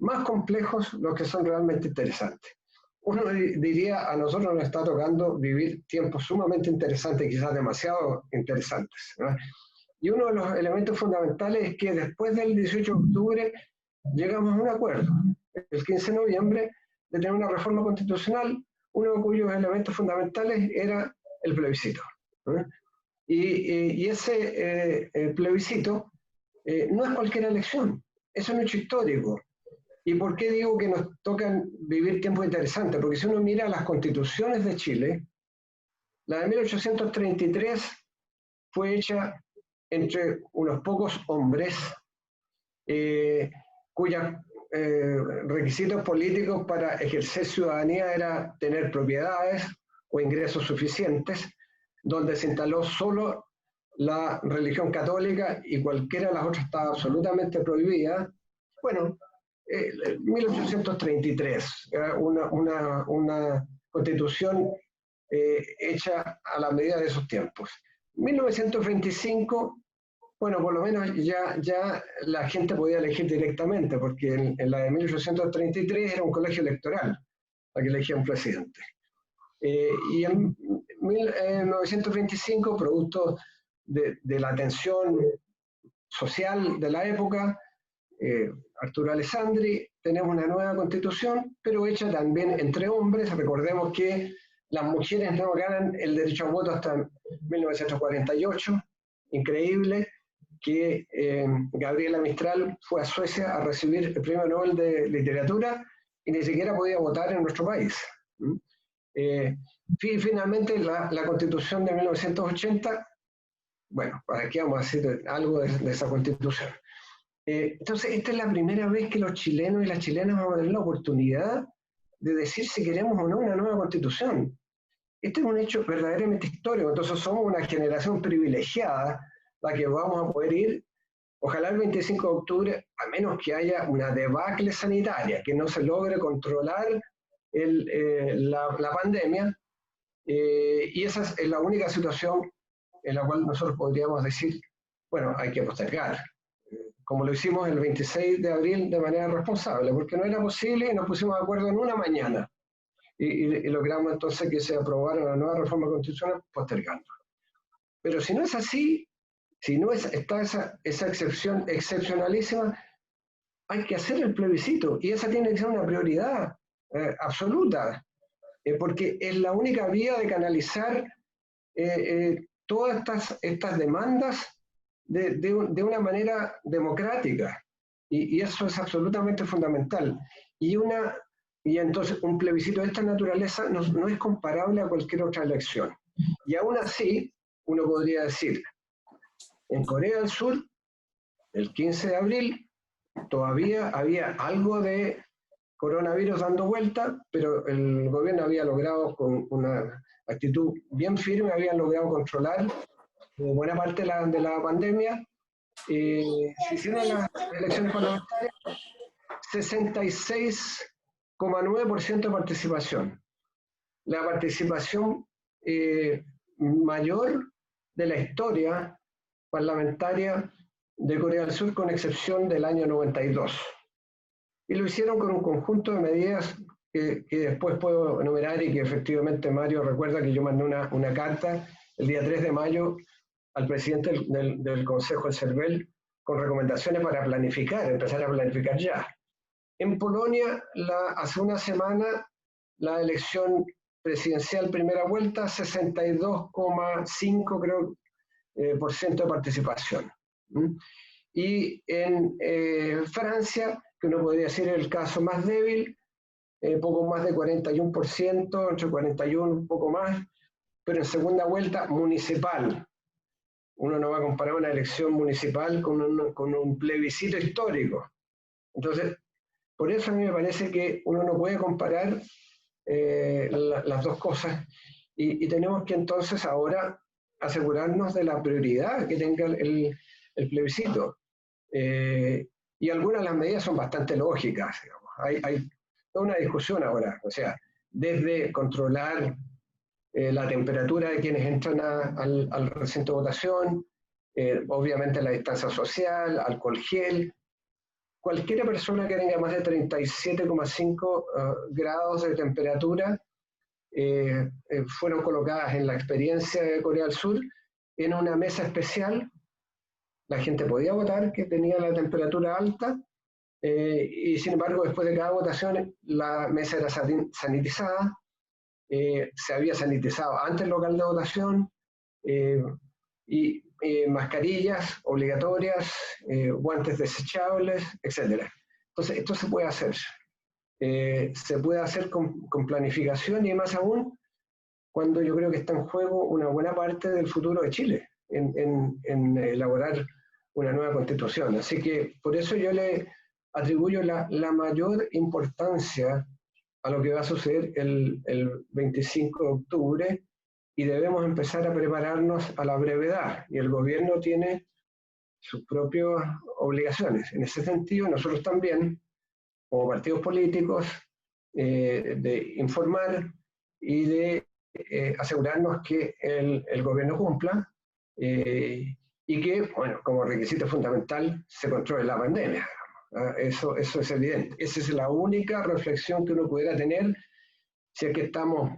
más complejos los que son realmente interesantes. Uno diría, a nosotros nos está tocando vivir tiempos sumamente interesantes, quizás demasiado interesantes, ¿no? Y uno de los elementos fundamentales es que después del 18 de octubre llegamos a un acuerdo, el 15 de noviembre, de tener una reforma constitucional, uno de cuyos elementos fundamentales era el plebiscito, ¿no? Y ese plebiscito no es cualquier elección, es un hecho histórico. ¿Y por qué digo que nos tocan vivir tiempos interesantes? Porque si uno mira las constituciones de Chile, la de 1833 fue hecha entre unos pocos hombres cuyos requisitos políticos para ejercer ciudadanía era tener propiedades o ingresos suficientes, donde se instaló solo la religión católica y cualquiera de las otras estaba absolutamente prohibida. Bueno, 1833, una constitución hecha a la medida de esos tiempos. 1925 Bueno, por lo menos ya la gente podía elegir directamente, porque en la de 1833 era un colegio electoral para que elegía un presidente. Y en 1925, producto de la tensión social de la época, Arturo Alessandri, tenemos una nueva constitución, pero hecha también entre hombres. Recordemos que las mujeres no ganan el derecho a voto hasta 1948, increíble, que Gabriela Mistral fue a Suecia a recibir el Premio Nobel de Literatura y ni siquiera podía votar en nuestro país. Finalmente, la Constitución de 1980, bueno, ¿para qué vamos a decir algo de esa Constitución? Entonces, esta es la primera vez que los chilenos y las chilenas vamos a tener la oportunidad de decir si queremos o no una nueva Constitución. Este es un hecho verdaderamente histórico, entonces somos una generación privilegiada la que vamos a poder ir, ojalá el 25 de octubre, a menos que haya una debacle sanitaria, que no se logre controlar la pandemia, y esa es la única situación en la cual nosotros podríamos decir, bueno, hay que postergar, como lo hicimos el 26 de abril de manera responsable, porque no era posible y nos pusimos de acuerdo en una mañana, y logramos entonces que se aprobara una nueva reforma constitucional postergando. Pero si no es así, si no está esa excepción excepcionalísima, hay que hacer el plebiscito, y esa tiene que ser una prioridad absoluta, porque es la única vía de canalizar todas estas demandas de una manera democrática, y eso es absolutamente fundamental. Y entonces un plebiscito de esta naturaleza no es comparable a cualquier otra elección. Y aún así, uno podría decir, en Corea del Sur, el 15 de abril, todavía había algo de coronavirus dando vuelta, pero el gobierno había logrado, con una actitud bien firme, había logrado controlar buena parte de la pandemia. Se hicieron las elecciones parlamentarias, 66,9% de participación. La participación mayor de la historia parlamentaria de Corea del Sur, con excepción del año 92. Y lo hicieron con un conjunto de medidas que después puedo enumerar, y que efectivamente Mario recuerda que yo mandé una carta el día 3 de mayo al presidente del Consejo, el CERVEL, con recomendaciones para planificar, empezar a planificar ya. En Polonia, hace una semana, la elección presidencial primera vuelta, 62,5 creo por ciento de participación. Y en Francia, que uno podría decir el caso más débil, poco más de 41%, entre 41 un poco más, pero en segunda vuelta municipal. Uno no va a comparar una elección municipal con un plebiscito histórico. Entonces, por eso a mí me parece que uno no puede comparar las dos cosas, y tenemos que entonces ahora asegurarnos de la prioridad que tenga el plebiscito. Y algunas de las medidas son bastante lógicas, digamos. Hay toda una discusión ahora, o sea, desde controlar la temperatura de quienes entran al recinto de votación, obviamente la distancia social, alcohol gel. Cualquier persona que tenga más de 37,5 grados de temperatura fueron colocadas en la experiencia de Corea del Sur en una mesa especial. La gente podía votar que tenía la temperatura alta, y sin embargo después de cada votación la mesa era sanitizada, se había sanitizado antes el local de votación, y mascarillas obligatorias, guantes desechables, etc. Entonces esto se puede hacer. Se puede hacer con planificación, y más aún cuando yo creo que está en juego una buena parte del futuro de Chile en elaborar una nueva constitución. Así que por eso yo le atribuyo la mayor importancia a lo que va a suceder el 25 de octubre, y debemos empezar a prepararnos a la brevedad, y el gobierno tiene sus propias obligaciones. En ese sentido, nosotros también, como partidos políticos, de informar y de asegurarnos que el gobierno cumpla, y y que, bueno, como requisito fundamental, se controle la pandemia. Eso es evidente. Esa es la única reflexión que uno pudiera tener si es que estamos,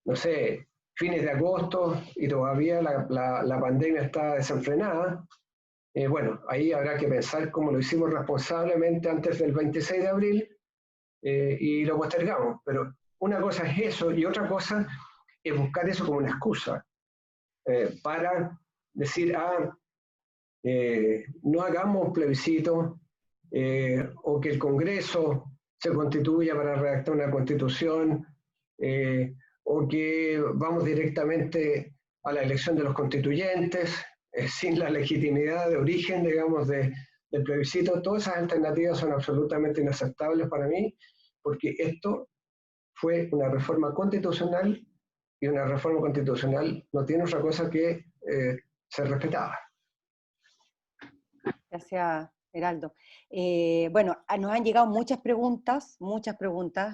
no sé, fines de agosto y todavía la pandemia está desenfrenada. Bueno, ahí habrá que pensar cómo lo hicimos responsablemente antes del 26 de abril y lo postergamos. Pero una cosa es eso y otra cosa es buscar eso como una excusa para decir, no hagamos plebiscito o que el Congreso se constituya para redactar una constitución o que vamos directamente a la elección de los constituyentes sin la legitimidad de origen, digamos, del plebiscito. Todas esas alternativas son absolutamente inaceptables para mí porque esto fue una reforma constitucional y una reforma constitucional no tiene otra cosa que ser respetada. Gracias, Heraldo. Bueno, nos han llegado muchas preguntas,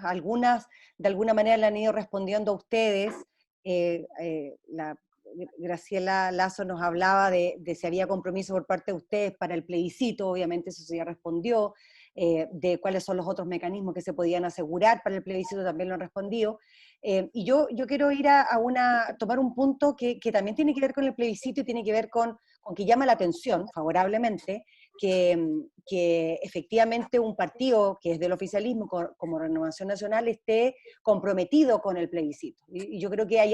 algunas de alguna manera le han ido respondiendo a ustedes. Graciela Lazo nos hablaba de si había compromiso por parte de ustedes para el plebiscito, obviamente eso se ya respondió, de cuáles son los otros mecanismos que se podían asegurar para el plebiscito también lo han respondido. Y yo quiero ir tomar un punto que también tiene que ver con el plebiscito y tiene que ver con que llama la atención favorablemente que efectivamente un partido que es del oficialismo como Renovación Nacional esté comprometido con el plebiscito. Y yo creo que hay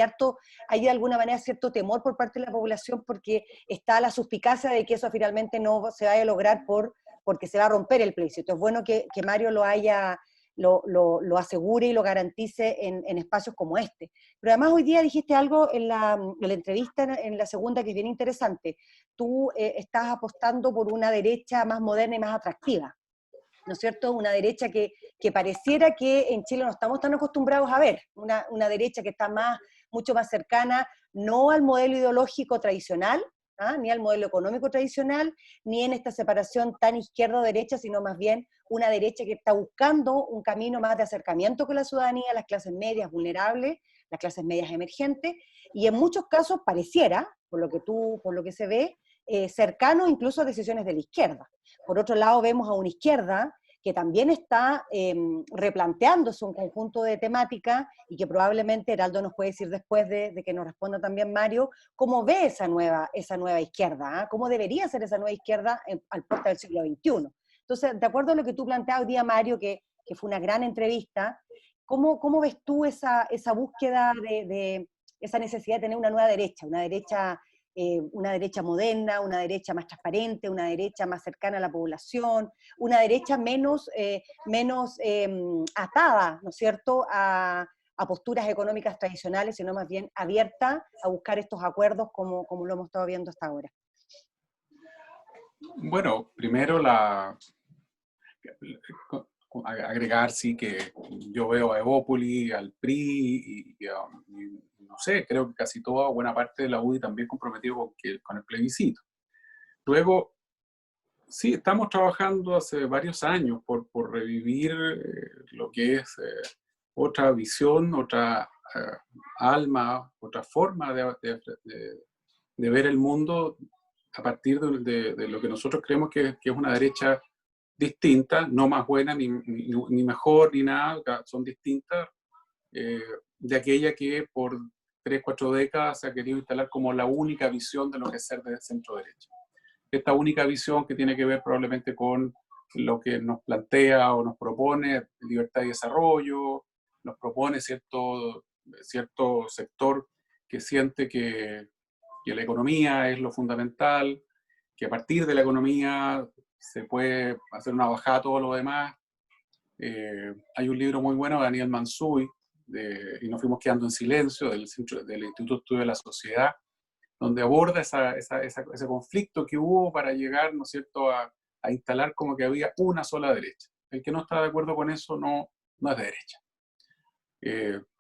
de alguna manera cierto temor por parte de la población porque está la suspicacia de que eso finalmente no se vaya a lograr porque se va a romper el plebiscito. Es bueno que Mario lo asegure y lo garantice en espacios como este. Pero además hoy día dijiste algo en la entrevista, en la segunda, que es bien interesante. Tú estás apostando por una derecha más moderna y más atractiva, ¿no es cierto? Una derecha que pareciera que en Chile no estamos tan acostumbrados a ver, una derecha que está mucho más cercana, no al modelo ideológico tradicional, ni al modelo económico tradicional, ni en esta separación tan izquierda-derecha, sino más bien una derecha que está buscando un camino más de acercamiento con la ciudadanía, las clases medias vulnerables, las clases medias emergentes, y en muchos casos pareciera, por lo que se ve, cercano incluso a decisiones de la izquierda. Por otro lado, vemos a una izquierda que también está replanteándose un conjunto de temáticas y que probablemente Heraldo nos puede decir después de que nos responda también Mario, cómo ve esa nueva izquierda, cómo debería ser esa nueva izquierda al puerta del siglo XXI. Entonces, de acuerdo a lo que tú planteabas hoy día, Mario, que fue una gran entrevista, ¿cómo ves tú esa búsqueda de esa necesidad de tener una nueva derecha, una derecha moderna, una derecha más transparente, una derecha más cercana a la población, una derecha menos atada, ¿no es cierto?, a posturas económicas tradicionales, sino más bien abierta a buscar estos acuerdos como lo hemos estado viendo hasta ahora? Bueno, primero agregar, sí, que yo veo a Evópoli, al PRI y no sé, creo que casi toda buena parte de la UDI también comprometido con el plebiscito. Luego, sí, estamos trabajando hace varios años por revivir lo que es otra visión, otra alma, otra forma de ver el mundo a partir de lo que nosotros creemos que es una derecha distinta, no más buena ni mejor ni nada, son distintas de aquella que por 3-4 décadas se ha querido instalar como la única visión de lo que es ser de centro derecha. Esta única visión que tiene que ver probablemente con lo que nos plantea o nos propone libertad y desarrollo, nos propone cierto sector que siente que la economía es lo fundamental, que a partir de la economía se puede hacer una bajada a todo lo demás. Hay un libro muy bueno de Daniel Mansuy, y nos fuimos quedando en silencio, del Instituto de Estudio de la Sociedad, donde aborda ese conflicto que hubo para llegar, ¿no es cierto?, a instalar como que había una sola derecha. El que no está de acuerdo con eso no es de derecha.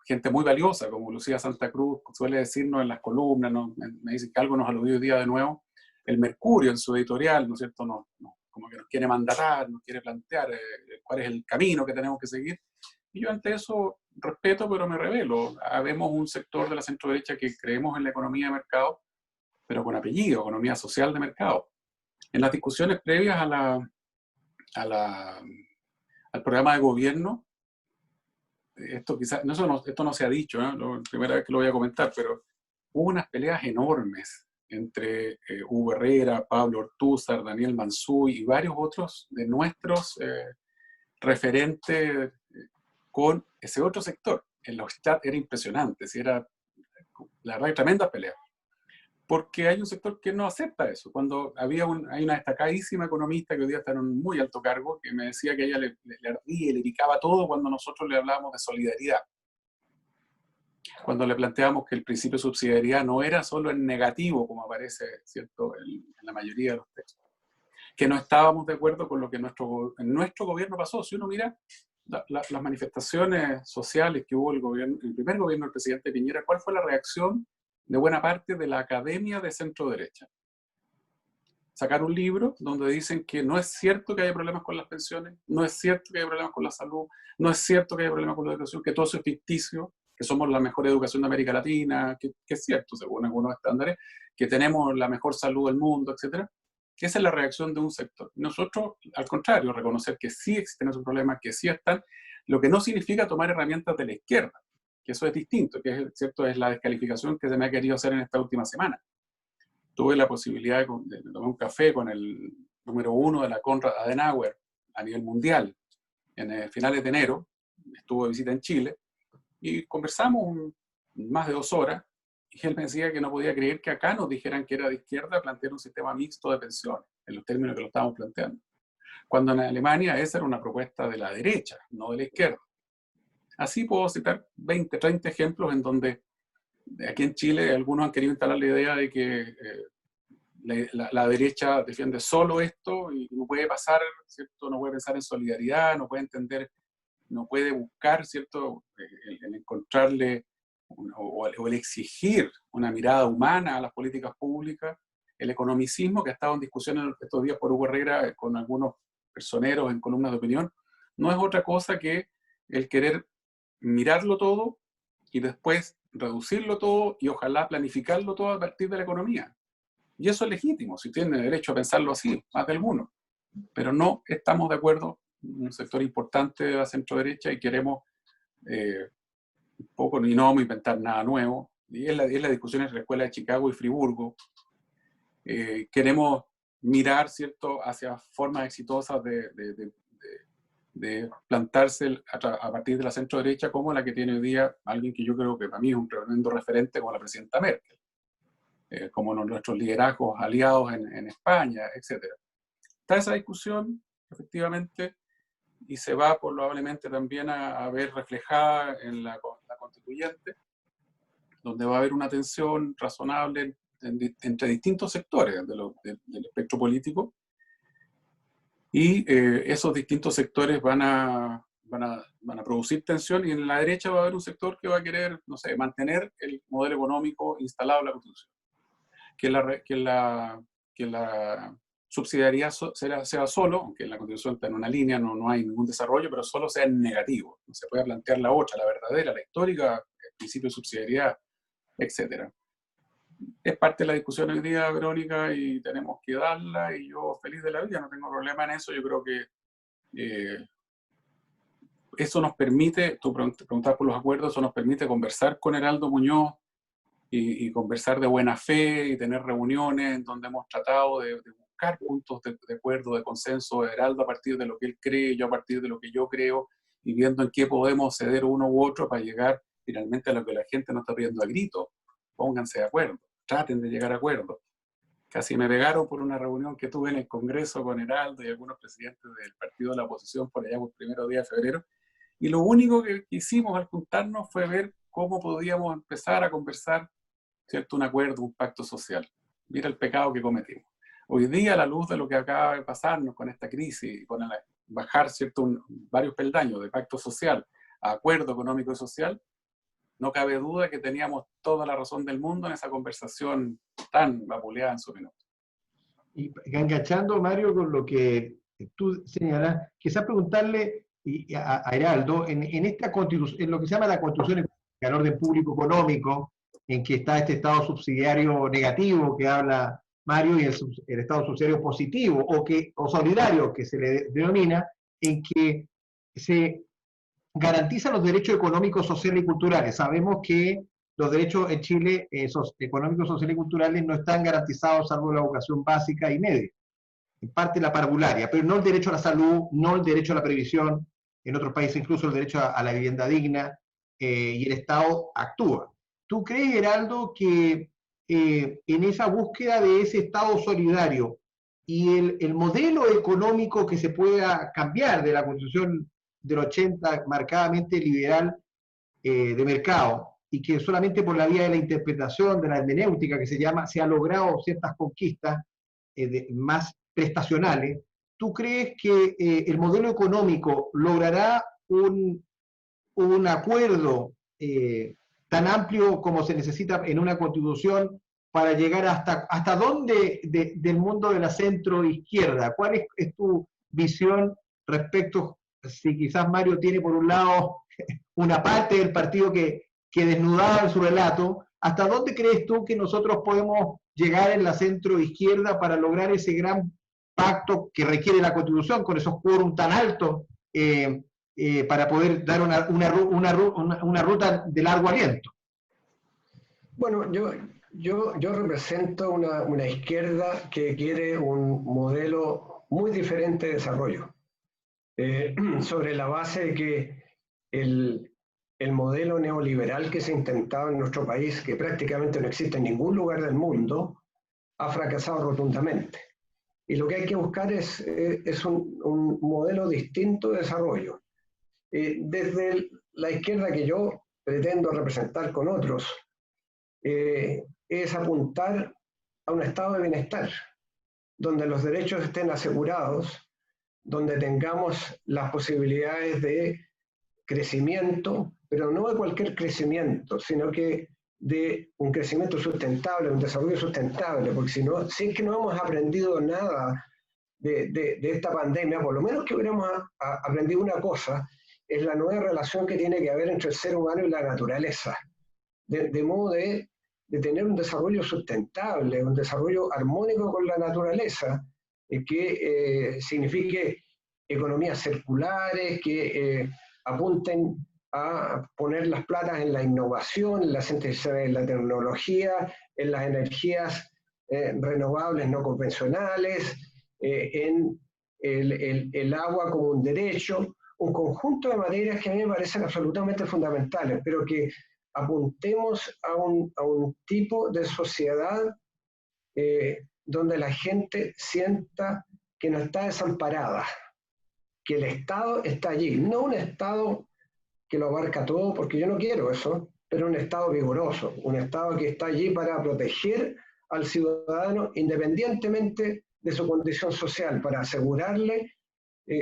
Gente muy valiosa, como Lucía Santa Cruz suele decirnos en las columnas, ¿no? Me dice que algo nos aludió hoy día de nuevo, el Mercurio en su editorial, ¿no es cierto?, como que nos quiere mandatar, nos quiere plantear cuál es el camino que tenemos que seguir. Y yo ante eso respeto, pero me revelo. Habemos un sector de la centro derecha que creemos en la economía de mercado pero con apellido, economía social de mercado. En las discusiones previas al programa de gobierno, esto quizás, esto no se ha dicho, ¿eh? La primera vez que lo voy a comentar, pero hubo unas peleas enormes entre Hugo Herrera, Pablo Ortúzar, Daniel Mansuy y varios otros de nuestros referentes con ese otro sector. En los chats era impresionante, era la verdad tremenda pelea. Porque hay un sector que no acepta eso. Cuando hay una destacadísima economista que hoy día está en un muy alto cargo, que me decía que a ella le ardía y le picaba todo cuando nosotros le hablábamos de solidaridad. Cuando le planteamos que el principio de subsidiariedad no era solo en negativo, como aparece, ¿cierto?, en la mayoría de los textos. Que no estábamos de acuerdo con lo que en nuestro gobierno pasó. Si uno mira las manifestaciones sociales que hubo el primer gobierno del presidente Piñera, ¿cuál fue la reacción de buena parte de la academia de centro derecha? Sacar un libro donde dicen que no es cierto que haya problemas con las pensiones, no es cierto que haya problemas con la salud, no es cierto que haya problemas con la educación, que todo eso es ficticio, que somos la mejor educación de América Latina, que es cierto según algunos estándares, que tenemos la mejor salud del mundo, etc. Esa es la reacción de un sector. Nosotros, al contrario, reconocer que sí existen esos problemas, que sí están, lo que no significa tomar herramientas de la izquierda, que eso es distinto, que es, ¿cierto?, es la descalificación que se me ha querido hacer en esta última semana. Tuve la posibilidad de tomar un café con el número 1 de la Konrad Adenauer a nivel mundial en finales de enero, estuvo de visita en Chile, y conversamos más de 2 horas, y él me decía que no podía creer que acá nos dijeran que era de izquierda plantear un sistema mixto de pensiones, en los términos que lo estábamos planteando. Cuando en Alemania esa era una propuesta de la derecha, no de la izquierda. Así puedo citar 20, 30 ejemplos en donde aquí en Chile algunos han querido instalar la idea de que la derecha defiende solo esto y no puede pasar, ¿cierto?, no puede pensar en solidaridad, no puede entender, no puede buscar, ¿cierto?, el encontrarle o el exigir una mirada humana a las políticas públicas. El economicismo que ha estado en discusión estos días por Hugo Herrera con algunos personeros en columnas de opinión, no es otra cosa que el querer mirarlo todo y después reducirlo todo y ojalá planificarlo todo a partir de la economía. Y eso es legítimo, si tiene derecho a pensarlo así, más de algunos. Pero no estamos de acuerdo en un sector importante de la centro-derecha y queremos un poco, y no vamos a inventar nada nuevo, y es la discusión entre la Escuela de Chicago y Friburgo. Queremos mirar, ¿cierto?, hacia formas exitosas de plantarse a partir de la centro-derecha como la que tiene hoy día alguien que yo creo que para mí es un tremendo referente como la presidenta Merkel, como nuestros liderazgos aliados en España, etc. Está esa discusión, efectivamente, y se va probablemente también a ver reflejada en la constituyente, donde va a haber una tensión razonable entre distintos sectores del espectro político, y esos distintos sectores van a producir tensión, y en la derecha va a haber un sector que va a querer, no sé, mantener el modelo económico instalado en la Constitución. Que la subsidiariedad sea solo, aunque en la Constitución está en una línea, no hay ningún desarrollo, pero solo sea en negativo. No se puede plantear la otra, la verdadera, la histórica, el principio de subsidiariedad, etc. Es parte de la discusión hoy día, Verónica, y tenemos que darla, y yo feliz de la vida, no tengo problema en eso. Yo creo que eso nos permite, tú preguntabas por los acuerdos, eso nos permite conversar con Heraldo Muñoz y conversar de buena fe y tener reuniones en donde hemos tratado de buscar puntos de acuerdo, de consenso, Heraldo a partir de lo que él cree, yo a partir de lo que yo creo, y viendo en qué podemos ceder uno u otro para llegar finalmente a lo que la gente nos está pidiendo a grito. Pónganse de acuerdo, traten de llegar a acuerdo. Casi me pegaron por una reunión que tuve en el Congreso con Heraldo y algunos presidentes del partido de la oposición por allá por el primero día de febrero, y lo único que hicimos al juntarnos fue ver cómo podíamos empezar a conversar, ¿cierto?, un acuerdo, un pacto social. Mira el pecado que cometimos. Hoy día, a la luz de lo que acaba de pasarnos con esta crisis, con bajar, ¿cierto?, varios peldaños de pacto social a acuerdo económico y social, no cabe duda que teníamos toda la razón del mundo en esa conversación tan vapuleada en su minuto. Y enganchando, Mario, con lo que tú señalas, quizás preguntarle a Heraldo, en esta constitución, en lo que se llama la constitución, el orden público económico, en que está este estado subsidiario negativo que habla Mario y el estado subsidiario positivo o solidario que se le denomina, en que se garantizan los derechos económicos, sociales y culturales. Sabemos que los derechos en Chile económicos, sociales y culturales no están garantizados salvo la educación básica y media, en parte la parvularia, pero no el derecho a la salud, no el derecho a la previsión, en otros países incluso el derecho a la vivienda digna, y el Estado actúa. ¿Tú crees, Geraldo, que en esa búsqueda de ese Estado solidario y el modelo económico que se pueda cambiar de la Constitución del 80, marcadamente liberal, de mercado, y que solamente por la vía de la interpretación, de la hermenéutica que se llama, se ha logrado ciertas conquistas más prestacionales, ¿tú crees que el modelo económico logrará un acuerdo tan amplio como se necesita en una constitución para llegar hasta dónde del mundo de la centro izquierda? ¿Cuál es tu visión respecto, si quizás Mario tiene por un lado una parte del partido que desnudaba en su relato, hasta dónde crees tú que nosotros podemos llegar en la centro izquierda para lograr ese gran pacto que requiere la Constitución con esos quórum tan altos para poder dar una ruta de largo aliento? Bueno, yo represento una izquierda que quiere un modelo muy diferente de desarrollo, sobre la base de que el modelo neoliberal que se ha intentado en nuestro país, que prácticamente no existe en ningún lugar del mundo, ha fracasado rotundamente. Y lo que hay que buscar es un modelo distinto de desarrollo. Desde la izquierda que yo pretendo representar con otros, es apuntar a un estado de bienestar, donde los derechos estén asegurados, donde tengamos las posibilidades de crecimiento, pero no de cualquier crecimiento, sino que de un crecimiento sustentable, un desarrollo sustentable, porque si es que no hemos aprendido nada de esta pandemia, por lo menos que hubiéramos aprendido una cosa, es la nueva relación que tiene que haber entre el ser humano y la naturaleza, de modo de tener un desarrollo sustentable, un desarrollo armónico con la naturaleza, que signifique economías circulares, que apunten a poner las platas en la innovación, en la síntesis de la tecnología, en las energías renovables no convencionales, en el agua como un derecho, un conjunto de materias que a mí me parecen absolutamente fundamentales, pero que apuntemos a un tipo de sociedad donde la gente sienta que no está desamparada, que el Estado está allí, no un Estado que lo abarca todo, porque yo no quiero eso, pero un Estado vigoroso, un Estado que está allí para proteger al ciudadano independientemente de su condición social, para asegurarle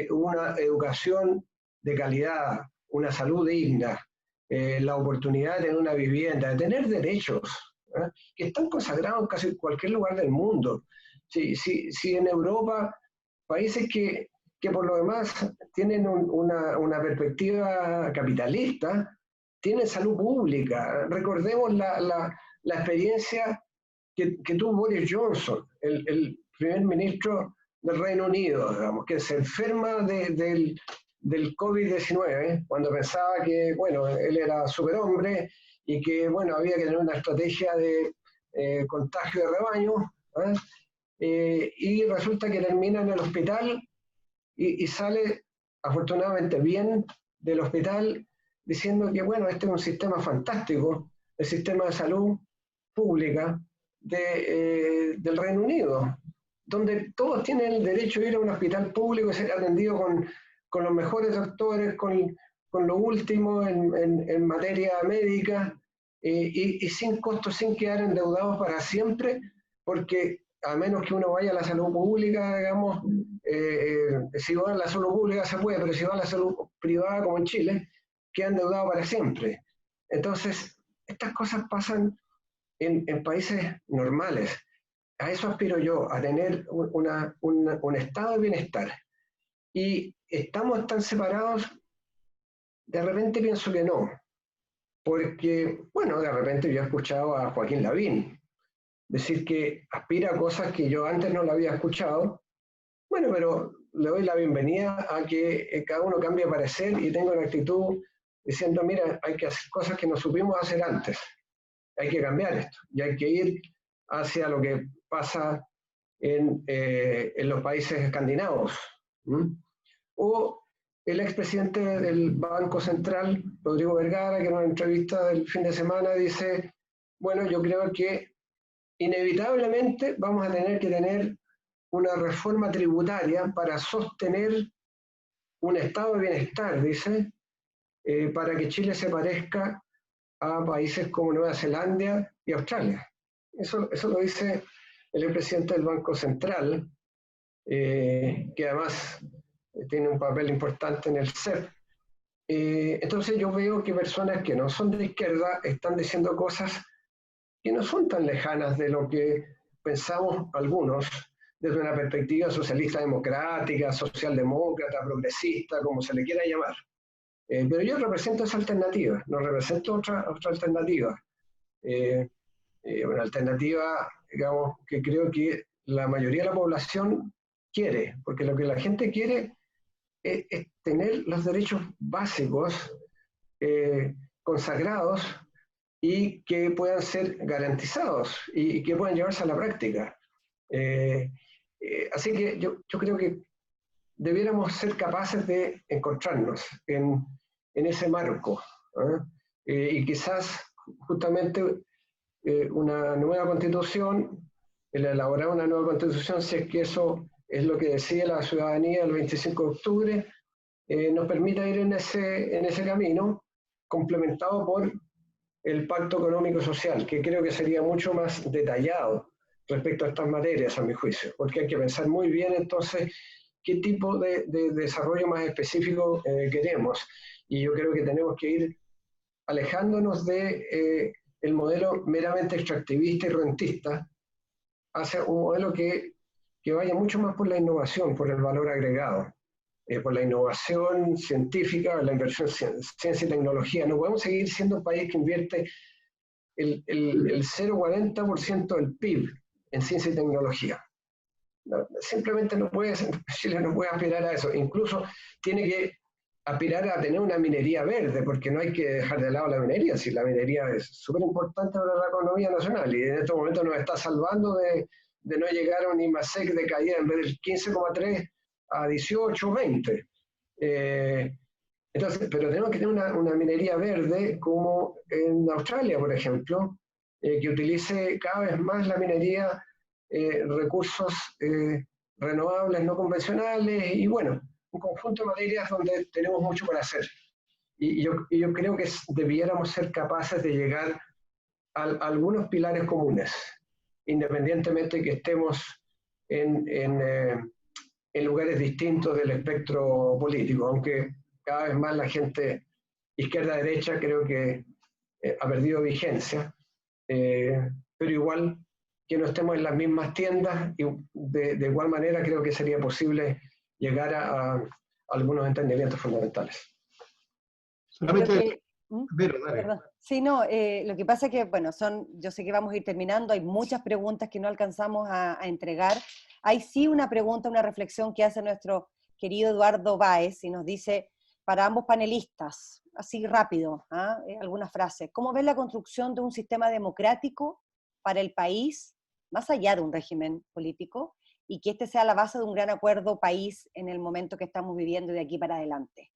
una educación de calidad, una salud digna, la oportunidad de tener una vivienda, de tener derechos, que están consagrados en casi cualquier lugar del mundo. Si en Europa, países que por lo demás tienen una perspectiva capitalista, tienen salud pública. Recordemos la experiencia que tuvo Boris Johnson, el primer ministro del Reino Unido, digamos, que se enferma del COVID-19, cuando pensaba que, bueno, él era superhombre y que, bueno, había que tener una estrategia de contagio de rebaño, y resulta que termina en el hospital y sale afortunadamente bien del hospital diciendo que, bueno, este es un sistema fantástico, el sistema de salud pública del Reino Unido, donde todos tienen el derecho de ir a un hospital público y ser atendido con los mejores doctores, con lo último en materia médica, y sin costos, sin quedar endeudados para siempre, porque a menos que uno vaya a la salud pública, digamos, si va a la salud pública se puede, pero si va a la salud privada como en Chile, queda endeudado para siempre. Entonces, estas cosas pasan en países normales. A eso aspiro yo, a tener un estado de bienestar. Y estamos tan separados, de repente pienso que no. porque, bueno, de repente yo he escuchado a Joaquín Lavín decir que aspira a cosas que yo antes no lo había escuchado. Bueno, pero le doy la bienvenida a que cada uno cambie de parecer y tenga una actitud diciendo, mira, hay que hacer cosas que no supimos hacer antes, hay que cambiar esto y hay que ir hacia lo que pasa en los países escandinavos. ¿Mm? O el expresidente del Banco Central, Rodrigo Vergara, que en una entrevista del fin de semana dice, bueno, yo creo que inevitablemente vamos a tener que tener una reforma tributaria para sostener un estado de bienestar, dice, para que Chile se parezca a países como Nueva Zelanda y Australia. Eso lo dice el presidente del Banco Central, que además tiene un papel importante en el CEP. Entonces yo veo que personas que no son de izquierda están diciendo cosas que no son tan lejanas de lo que pensamos algunos desde una perspectiva socialista democrática, socialdemócrata, progresista, como se le quiera llamar. Pero yo represento esa alternativa, no represento otra alternativa. Una alternativa, digamos, que creo que la mayoría de la población quiere, porque lo que la gente quiere es tener los derechos básicos consagrados y que puedan ser garantizados y que puedan llevarse a la práctica. Así que yo creo que debiéramos ser capaces de encontrarnos en ese marco. Y quizás justamente una nueva constitución, el elaborar una nueva constitución, si es que eso es lo que decide la ciudadanía el 25 de octubre, nos permita ir en ese camino, complementado por el Pacto Económico Social, que creo que sería mucho más detallado respecto a estas materias, a mi juicio, porque hay que pensar muy bien entonces qué tipo de desarrollo más específico queremos. Y yo creo que tenemos que ir alejándonos de el modelo meramente extractivista y rentista hacia un modelo que vaya mucho más por la innovación, por el valor agregado, por la innovación científica, la inversión en ciencia y tecnología. No podemos seguir siendo un país que invierte el 0,40% del PIB en ciencia y tecnología. No, simplemente no puede, Chile no puede aspirar a eso. Incluso tiene que aspirar a tener una minería verde, porque no hay que dejar de lado la minería, si la minería es súper importante para la economía nacional y en estos momentos nos está salvando de no llegar a un IMASEC de caída en vez del 15,3 a 18, 20. Entonces, pero tenemos que tener una minería verde como en Australia, por ejemplo, que utilice cada vez más la minería recursos renovables no convencionales y bueno, un conjunto de materias donde tenemos mucho para hacer. Y yo creo que debiéramos ser capaces de llegar a algunos pilares comunes, independientemente de que estemos en lugares distintos del espectro político, aunque cada vez más la gente izquierda-derecha creo que ha perdido vigencia, pero igual que no estemos en las mismas tiendas y de igual manera creo que sería posible llegar a algunos entendimientos fundamentales. Solamente, Perdón. Sí, no, lo que pasa es que, bueno, yo sé que vamos a ir terminando, hay muchas preguntas que no alcanzamos a entregar. Hay sí una pregunta, una reflexión que hace nuestro querido Eduardo Báez y nos dice, para ambos panelistas, así rápido, algunas frases, ¿cómo ves la construcción de un sistema democrático para el país, más allá de un régimen político, y que este sea la base de un gran acuerdo país en el momento que estamos viviendo de aquí para adelante?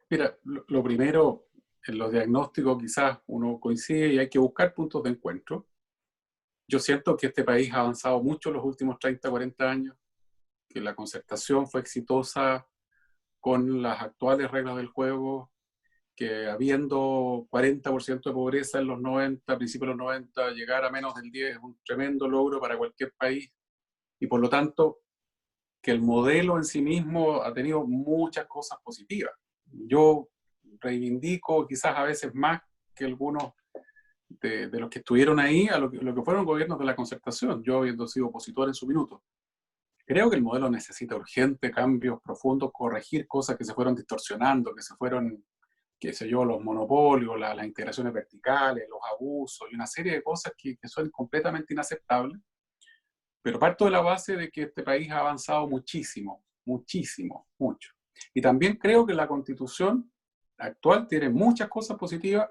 Mira, lo primero, en los diagnósticos quizás uno coincide y hay que buscar puntos de encuentro. Yo siento que este país ha avanzado mucho en los últimos 30, 40 años, que la concertación fue exitosa con las actuales reglas del juego, que habiendo 40% de pobreza en los 90, principios de los 90, llegar a menos del 10 es un tremendo logro para cualquier país y por lo tanto que el modelo en sí mismo ha tenido muchas cosas positivas. Yo reivindico quizás a veces más que algunos de los que estuvieron ahí a lo que fueron gobiernos de la concertación, yo habiendo sido opositor en su minuto. Creo que el modelo necesita urgente cambios profundos, corregir cosas que se fueron distorsionando, que se fueron qué sé yo, los monopolios, las integraciones verticales, los abusos y una serie de cosas que son completamente inaceptables. Pero parto de la base de que este país ha avanzado muchísimo, muchísimo, mucho. Y también creo que la Constitución actual tiene muchas cosas positivas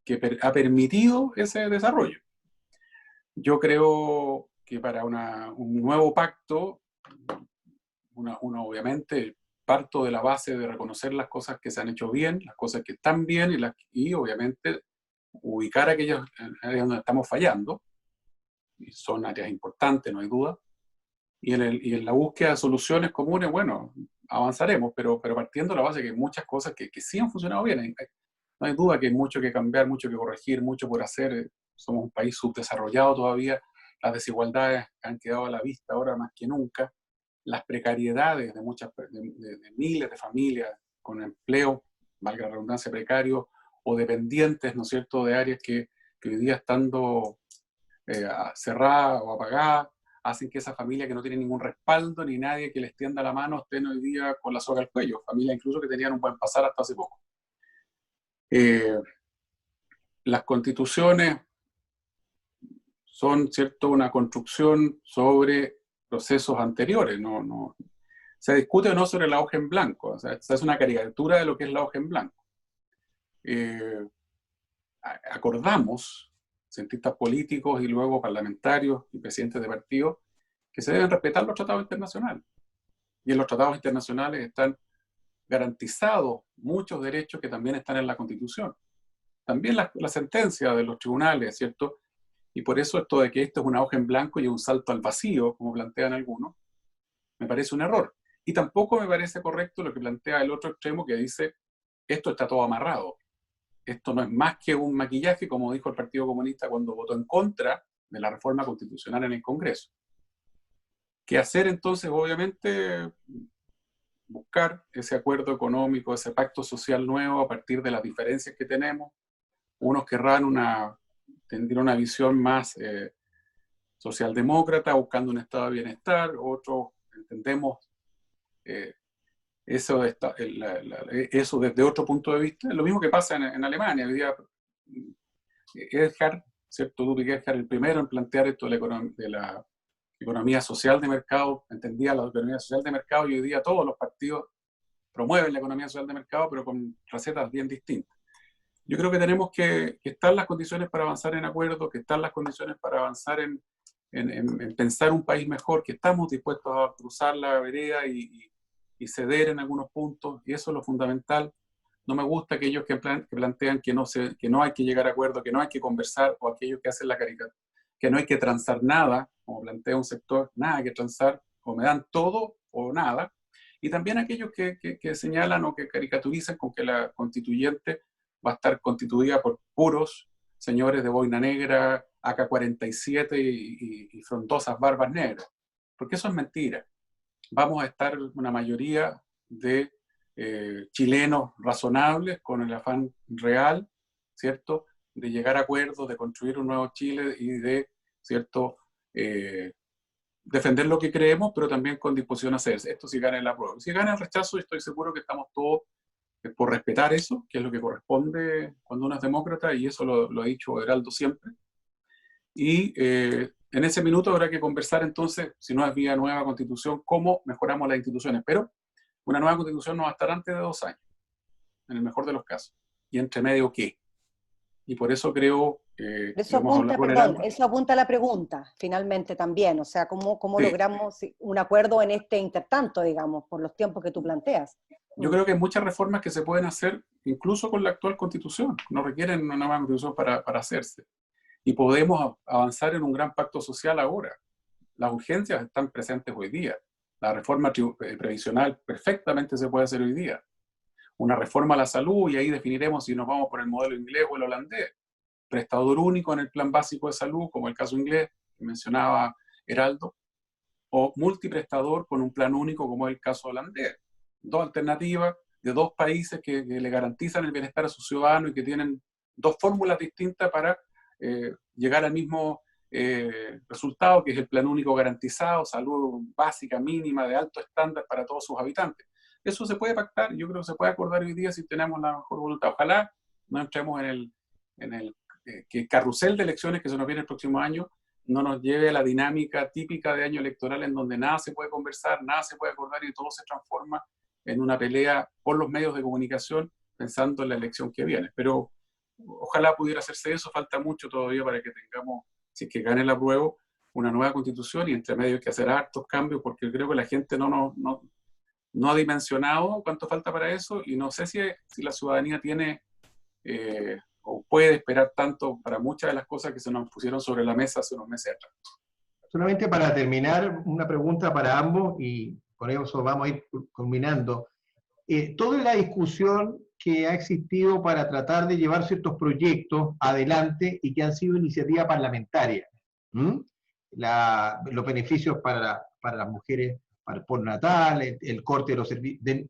que ha permitido ese desarrollo. Yo creo que para un nuevo pacto, obviamente parto de la base de reconocer las cosas que se han hecho bien, las cosas que están bien y obviamente ubicar aquellas áreas donde estamos fallando, y son áreas importantes, no hay duda, y en la búsqueda de soluciones comunes, bueno, avanzaremos, pero partiendo de la base de que hay muchas cosas que sí han funcionado bien. No hay duda que hay mucho que cambiar, mucho que corregir, mucho por hacer. Somos un país subdesarrollado todavía, las desigualdades han quedado a la vista ahora más que nunca, las precariedades de miles de familias con empleo, valga la redundancia, precario, o dependientes, ¿no es cierto?, de áreas que hoy día estando cerradas o apagadas, hacen que esa familia que no tiene ningún respaldo ni nadie que les tienda la mano estén hoy día con la soga al cuello, familias incluso que tenían un buen pasar hasta hace poco. Las constituciones son, ¿cierto?, una construcción sobre procesos anteriores, no se discute o no sobre la hoja en blanco, o sea, esta es una caricatura de lo que es la hoja en blanco. Acordamos, cientistas políticos y luego parlamentarios y presidentes de partidos, que se deben respetar los tratados internacionales. Y en los tratados internacionales están garantizados muchos derechos que también están en la Constitución. También la sentencia de los tribunales, ¿cierto? Y por eso esto de que esto es una hoja en blanco y un salto al vacío, como plantean algunos, me parece un error. Y tampoco me parece correcto lo que plantea el otro extremo que dice, esto está todo amarrado. Esto no es más que un maquillaje, como dijo el Partido Comunista cuando votó en contra de la reforma constitucional en el Congreso. ¿Qué hacer entonces? Obviamente, buscar ese acuerdo económico, ese pacto social nuevo a partir de las diferencias que tenemos. Unos querrán tendrán una visión más socialdemócrata, buscando un estado de bienestar, otros entendemos eso desde otro punto de vista. Es lo mismo que pasa en Alemania. Hoy día Erhard, ¿cierto? Ludwig Erhard, el primero en plantear esto de la economía social de mercado, entendía la economía social de mercado, y hoy día todos los partidos promueven la economía social de mercado, pero con recetas bien distintas. Yo creo que tenemos que estar las condiciones para avanzar en acuerdo, que están las condiciones para avanzar en pensar un país mejor, que estamos dispuestos a cruzar la vereda y ceder en algunos puntos, y eso es lo fundamental. No me gusta aquellos que plantean que no hay que llegar a acuerdo, que no hay que conversar, o aquellos que hacen la caricatura, que no hay que transar nada, como plantea un sector, nada que transar, o me dan todo o nada. Y también aquellos que señalan o que caricaturizan con que la constituyente va a estar constituida por puros señores de boina negra, AK-47 y frondosas barbas negras. Porque eso es mentira. Vamos a estar una mayoría de chilenos razonables con el afán real, ¿cierto?, de llegar a acuerdos, de construir un nuevo Chile y de, ¿cierto?, defender lo que creemos, pero también con disposición a hacerse. Esto si gana el apruebo. Si gana el rechazo, estoy seguro que estamos todos por respetar eso, que es lo que corresponde cuando uno es demócrata, y eso lo ha dicho Heraldo siempre. Y en ese minuto habrá que conversar entonces, si no es vía nueva constitución, cómo mejoramos las instituciones. Pero una nueva constitución no va a estar antes de 2 años, en el mejor de los casos. ¿Y entre medio qué? Y por eso creo eso apunta, perdón, eso apunta a la pregunta, finalmente también, o sea, ¿cómo sí logramos un acuerdo en este intertanto, digamos, por los tiempos que tú planteas? Yo creo que hay muchas reformas que se pueden hacer incluso con la actual constitución, no requieren una nueva constitución para hacerse. Y podemos avanzar en un gran pacto social ahora. Las urgencias están presentes hoy día. La reforma previsional perfectamente se puede hacer hoy día. Una reforma a la salud, y ahí definiremos si nos vamos por el modelo inglés o el holandés. Prestador único en el plan básico de salud, como el caso inglés, que mencionaba Heraldo, o multiprestador con un plan único, como el caso holandés. 2 alternativas de 2 países que le garantizan el bienestar a sus ciudadanos y que tienen 2 fórmulas distintas para llegar al mismo resultado, que es el plan único garantizado, salud básica, mínima, de alto estándar para todos sus habitantes. eso se puede pactar, yo creo que se puede acordar hoy día si tenemos la mejor voluntad. Ojalá no entremos en el que carrusel de elecciones que se nos viene el próximo año no nos lleve a la dinámica típica de año electoral en donde nada se puede conversar, nada se puede acordar y todo se transforma en una pelea por los medios de comunicación pensando en la elección que viene. Pero ojalá pudiera hacerse eso, falta mucho todavía para que tengamos, si es que gane el apruebo, una nueva constitución y entre medio hay que hacer hartos cambios porque creo que la gente no ha dimensionado cuánto falta para eso y no sé si la ciudadanía tiene o puede esperar tanto para muchas de las cosas que se nos pusieron sobre la mesa hace unos meses atrás. Solamente para terminar, una pregunta para ambos y con eso vamos a ir culminando. Toda la discusión que ha existido para tratar de llevar ciertos proyectos adelante y que han sido iniciativa parlamentaria. Los beneficios para las mujeres, para el postnatal, el corte de los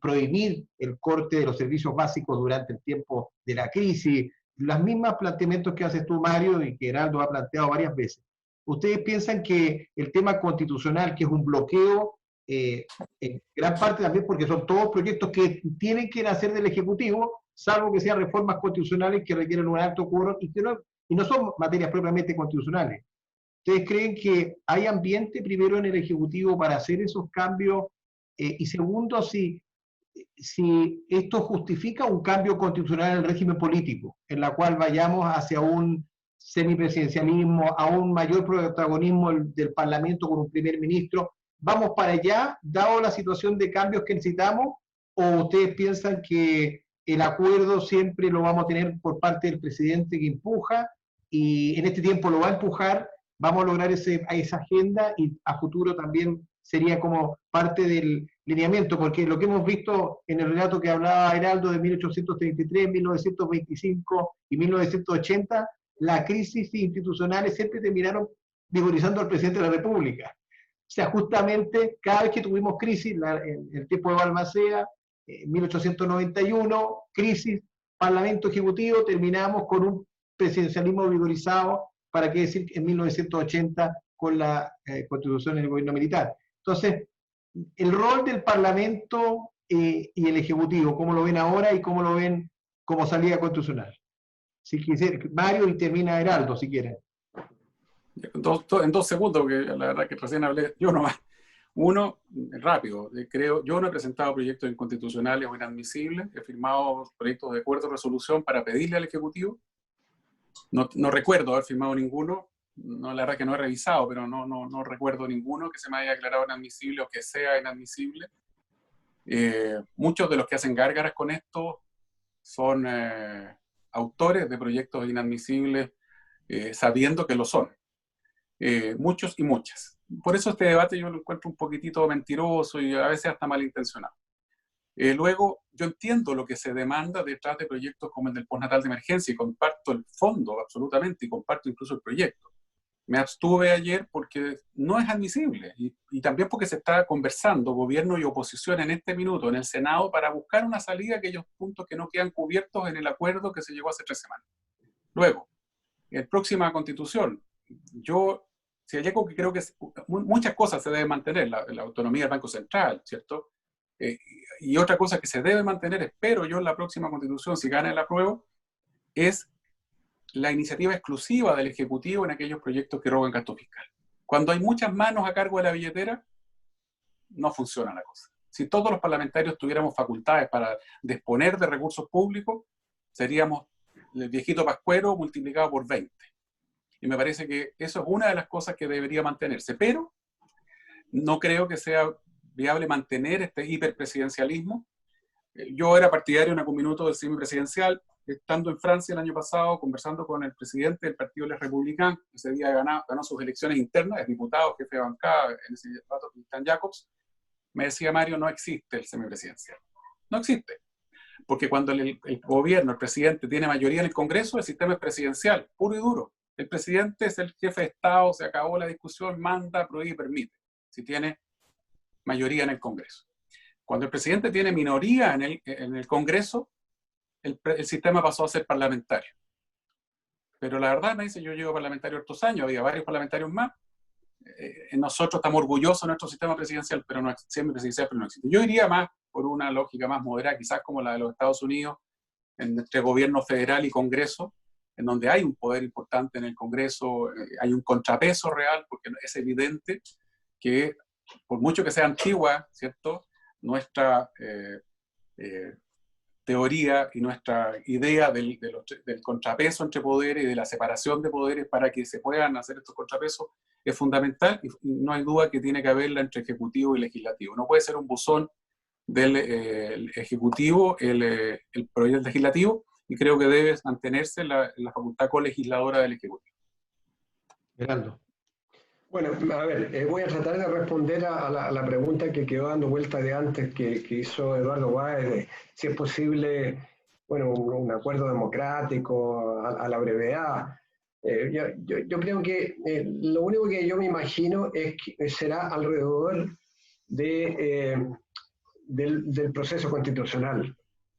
prohibir el corte de los servicios básicos durante el tiempo de la crisis, los mismos planteamientos que haces tú, Mario, y que Heraldo ha planteado varias veces. ¿Ustedes piensan que el tema constitucional, que es un bloqueo, en gran parte también porque son todos proyectos que tienen que nacer del Ejecutivo, salvo que sean reformas constitucionales que requieren un alto quórum y no son materias propiamente constitucionales? ¿Ustedes creen que hay ambiente primero en el Ejecutivo para hacer esos cambios? Y segundo, si esto justifica un cambio constitucional en el régimen político, en la cual vayamos hacia un semipresidencialismo, a un mayor protagonismo del Parlamento con un primer ministro. ¿Vamos para allá, dado la situación de cambios que necesitamos? ¿O ustedes piensan que el acuerdo siempre lo vamos a tener por parte del presidente que empuja y en este tiempo lo va a empujar, vamos a lograr esa agenda y a futuro también sería como parte del lineamiento? Porque lo que hemos visto en el relato que hablaba Heraldo de 1833, 1925 y 1980, las crisis institucionales siempre terminaron vigorizando al presidente de la República. O sea, justamente cada vez que tuvimos crisis, el tiempo de Balmaceda, 1891, crisis, Parlamento Ejecutivo, terminamos con un presidencialismo vigorizado, para qué decir, en 1980 con la constitución del gobierno militar. Entonces, el rol del Parlamento y el Ejecutivo, ¿cómo lo ven ahora y cómo lo ven como salida constitucional? Si quisiera, Mario, y termina Heraldo, si quieren. En 2 segundos, porque la verdad que recién hablé yo nomás. Uno, rápido, yo no he presentado proyectos inconstitucionales o inadmisibles, he firmado proyectos de acuerdo de resolución para pedirle al Ejecutivo. No recuerdo haber firmado ninguno, la verdad que no he revisado, pero no recuerdo ninguno que se me haya declarado inadmisible o que sea inadmisible. Muchos de los que hacen gárgaras con esto son autores de proyectos inadmisibles sabiendo que lo son. Muchos y muchas. Por eso este debate yo lo encuentro un poquitito mentiroso y a veces hasta malintencionado. Luego, yo entiendo lo que se demanda detrás de proyectos como el del postnatal de emergencia y comparto el fondo absolutamente y comparto incluso el proyecto. Me abstuve ayer porque no es admisible y también porque se está conversando gobierno y oposición en este minuto en el Senado para buscar una salida a aquellos puntos que no quedan cubiertos en el acuerdo que se llegó hace 3 semanas. Luego, en próxima constitución, si hay algo que creo que muchas cosas se deben mantener, la autonomía del Banco Central, ¿cierto? Y otra cosa que se debe mantener, espero yo, en la próxima constitución, si gana el apruebo, es la iniciativa exclusiva del Ejecutivo en aquellos proyectos que roban gasto fiscal. Cuando hay muchas manos a cargo de la billetera, no funciona la cosa. Si todos los parlamentarios tuviéramos facultades para disponer de recursos públicos, seríamos el viejito Pascuero multiplicado por 20. Y me parece que eso es una de las cosas que debería mantenerse. Pero no creo que sea viable mantener este hiperpresidencialismo. Yo era partidario en algún minuto del semipresidencial, estando en Francia el año pasado, conversando con el presidente del Partido Les Républicains, ese día ganó sus elecciones internas, es diputado, jefe de bancada, en ese rato, Cristian Jacobs, me decía: Mario, no existe el semipresidencial. No existe. Porque cuando el gobierno, el presidente, tiene mayoría en el Congreso, el sistema es presidencial, puro y duro. El presidente es el jefe de Estado, se acabó la discusión, manda, prohíbe, permite, si tiene mayoría en el Congreso. Cuando el presidente tiene minoría en el Congreso, el sistema pasó a ser parlamentario. Pero la verdad, me dice, yo llevo parlamentario estos años, había varios parlamentarios más. Nosotros estamos orgullosos de nuestro sistema presidencial, pero no existe. Yo iría más por una lógica más moderada, quizás como la de los Estados Unidos, entre gobierno federal y Congreso, en donde hay un poder importante en el Congreso, hay un contrapeso real, porque es evidente que, por mucho que sea antigua, ¿cierto?, nuestra teoría y nuestra idea del contrapeso entre poderes y de la separación de poderes para que se puedan hacer estos contrapesos es fundamental, y no hay duda que tiene que haberla entre ejecutivo y legislativo. No puede ser un buzón del ejecutivo el proyecto legislativo, y creo que debe mantenerse la facultad colegisladora del ejecutivo. Geraldo. Bueno, a ver, voy a tratar de responder a la pregunta que quedó dando vuelta de antes que hizo Eduardo Báez, de si es posible, bueno, un acuerdo democrático a la brevedad. Yo creo que lo único que yo me imagino es que será alrededor del proceso constitucional.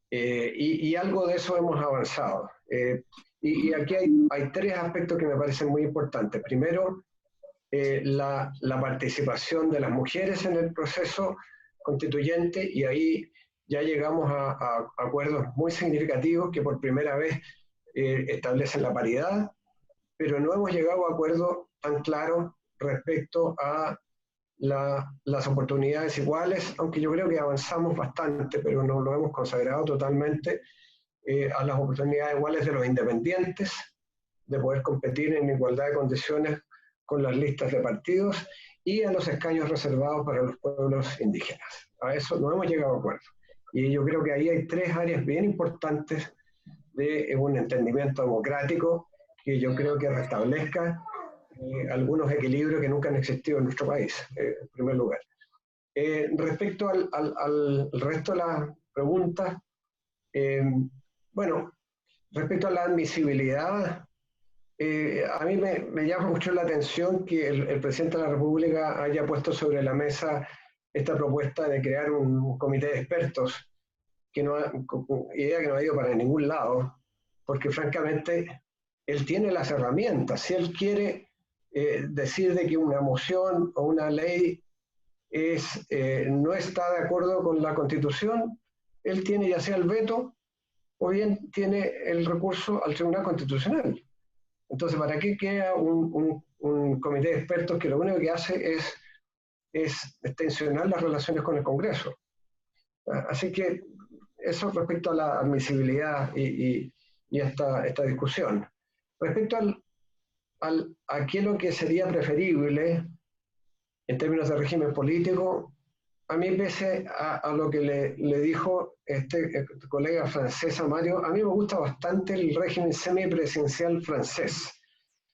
Y algo de eso hemos avanzado. Y aquí hay tres aspectos que me parecen muy importantes. Primero, la participación de las mujeres en el proceso constituyente, y ahí ya llegamos a acuerdos muy significativos que por primera vez establecen la paridad, pero no hemos llegado a acuerdos tan claros respecto a las oportunidades iguales, aunque yo creo que avanzamos bastante, pero no lo hemos consagrado totalmente, a las oportunidades iguales de los independientes, de poder competir en igualdad de condiciones con las listas de partidos, y a los escaños reservados para los pueblos indígenas. A eso no hemos llegado a acuerdo. Y yo creo que ahí hay tres áreas bien importantes de un entendimiento democrático que yo creo que restablezca algunos equilibrios que nunca han existido en nuestro país, en primer lugar. Respecto al resto de las preguntas, bueno, respecto a la admisibilidad, a mí me llama mucho la atención que el presidente de la República haya puesto sobre la mesa esta propuesta de crear un comité de expertos, idea que no ha ido para ningún lado, porque francamente él tiene las herramientas. Si él quiere decir de que una moción o una ley no está de acuerdo con la Constitución, él tiene ya sea el veto o bien tiene el recurso al Tribunal Constitucional. Entonces, ¿para qué queda un comité de expertos que lo único que hace es extensionar las relaciones con el Congreso? Así que eso respecto a la admisibilidad y esta discusión. Respecto a qué es lo que sería preferible en términos de régimen político, a mí, pese a lo que le dijo este colega francés a Mario, a mí me gusta bastante el régimen semipresidencial francés,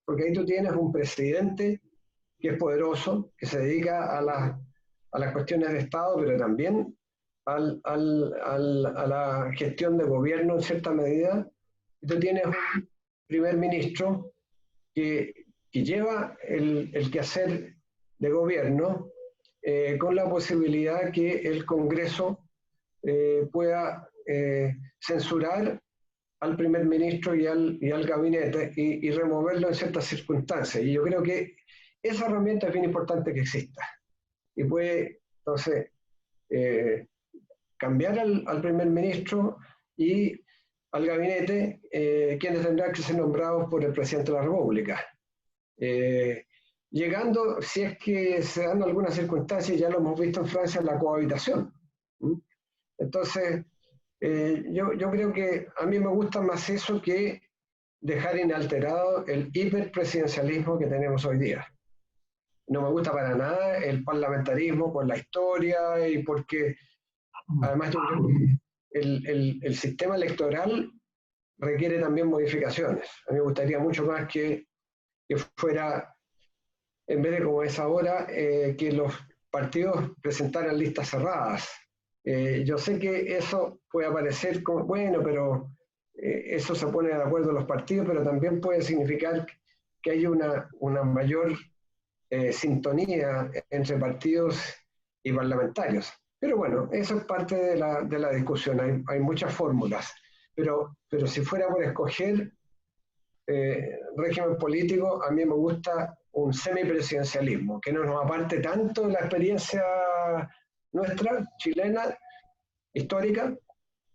porque ahí tú tienes un presidente que es poderoso, que se dedica a las cuestiones de Estado, pero también a la gestión de gobierno en cierta medida. Y tú tienes un primer ministro que lleva el quehacer de gobierno, con la posibilidad que el Congreso pueda censurar al primer ministro y al gabinete y removerlo en ciertas circunstancias. Y yo creo que esa herramienta es bien importante que exista. Y puede, entonces, cambiar al primer ministro y al gabinete, quienes tendrán que ser nombrados por el presidente de la República. Llegando, si es que se dan algunas circunstancias, ya lo hemos visto en Francia, la cohabitación. Entonces, yo creo que a mí me gusta más eso que dejar inalterado el hiperpresidencialismo que tenemos hoy día. No me gusta para nada el parlamentarismo por la historia y porque, además, yo creo que el sistema electoral requiere también modificaciones. A mí me gustaría mucho más que fuera, en vez de como es ahora, que los partidos presentaran listas cerradas. Yo sé que eso puede parecer como, bueno, pero eso se pone de acuerdo los partidos, pero también puede significar que hay una mayor sintonía entre partidos y parlamentarios. Pero bueno, eso es parte de la discusión, hay muchas fórmulas. Pero si fuera por escoger régimen político, a mí me gusta un semipresidencialismo, que no nos aparte tanto de la experiencia nuestra, chilena, histórica,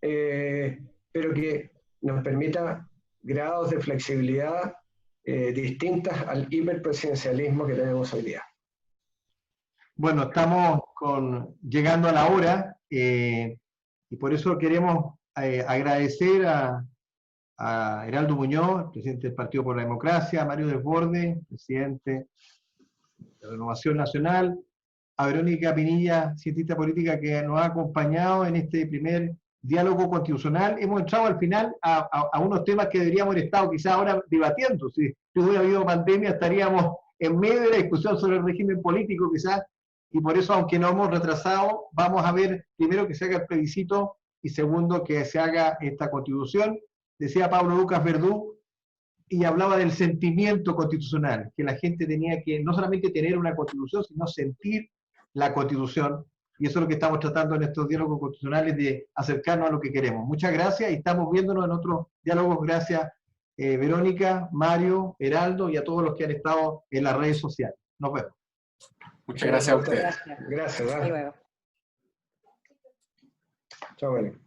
pero que nos permita grados de flexibilidad distintas al hiperpresidencialismo que tenemos hoy día. Bueno, estamos llegando a la hora y por eso queremos agradecer a Heraldo Muñoz, presidente del Partido por la Democracia, a Mario Desbordes, presidente de Renovación Nacional, a Verónica Pinilla, cientista política, que nos ha acompañado en este primer diálogo constitucional. Hemos entrado al final a unos temas que deberíamos haber estado quizás ahora debatiendo. Si hubiera habido pandemia, estaríamos en medio de la discusión sobre el régimen político quizás, y por eso, aunque no hemos retrasado, vamos a ver primero que se haga el plebiscito y segundo que se haga esta constitución. Decía Pablo Lucas Verdú, y hablaba del sentimiento constitucional, que la gente tenía que no solamente tener una constitución, sino sentir la constitución, y eso es lo que estamos tratando en estos diálogos constitucionales, de acercarnos a lo que queremos. Muchas gracias, y estamos viéndonos en otros diálogos. Gracias, Verónica, Mario, Heraldo, y a todos los que han estado en las redes sociales. Nos vemos. Muchas gracias a ustedes. Gracias. Hasta luego. Chao, Belén.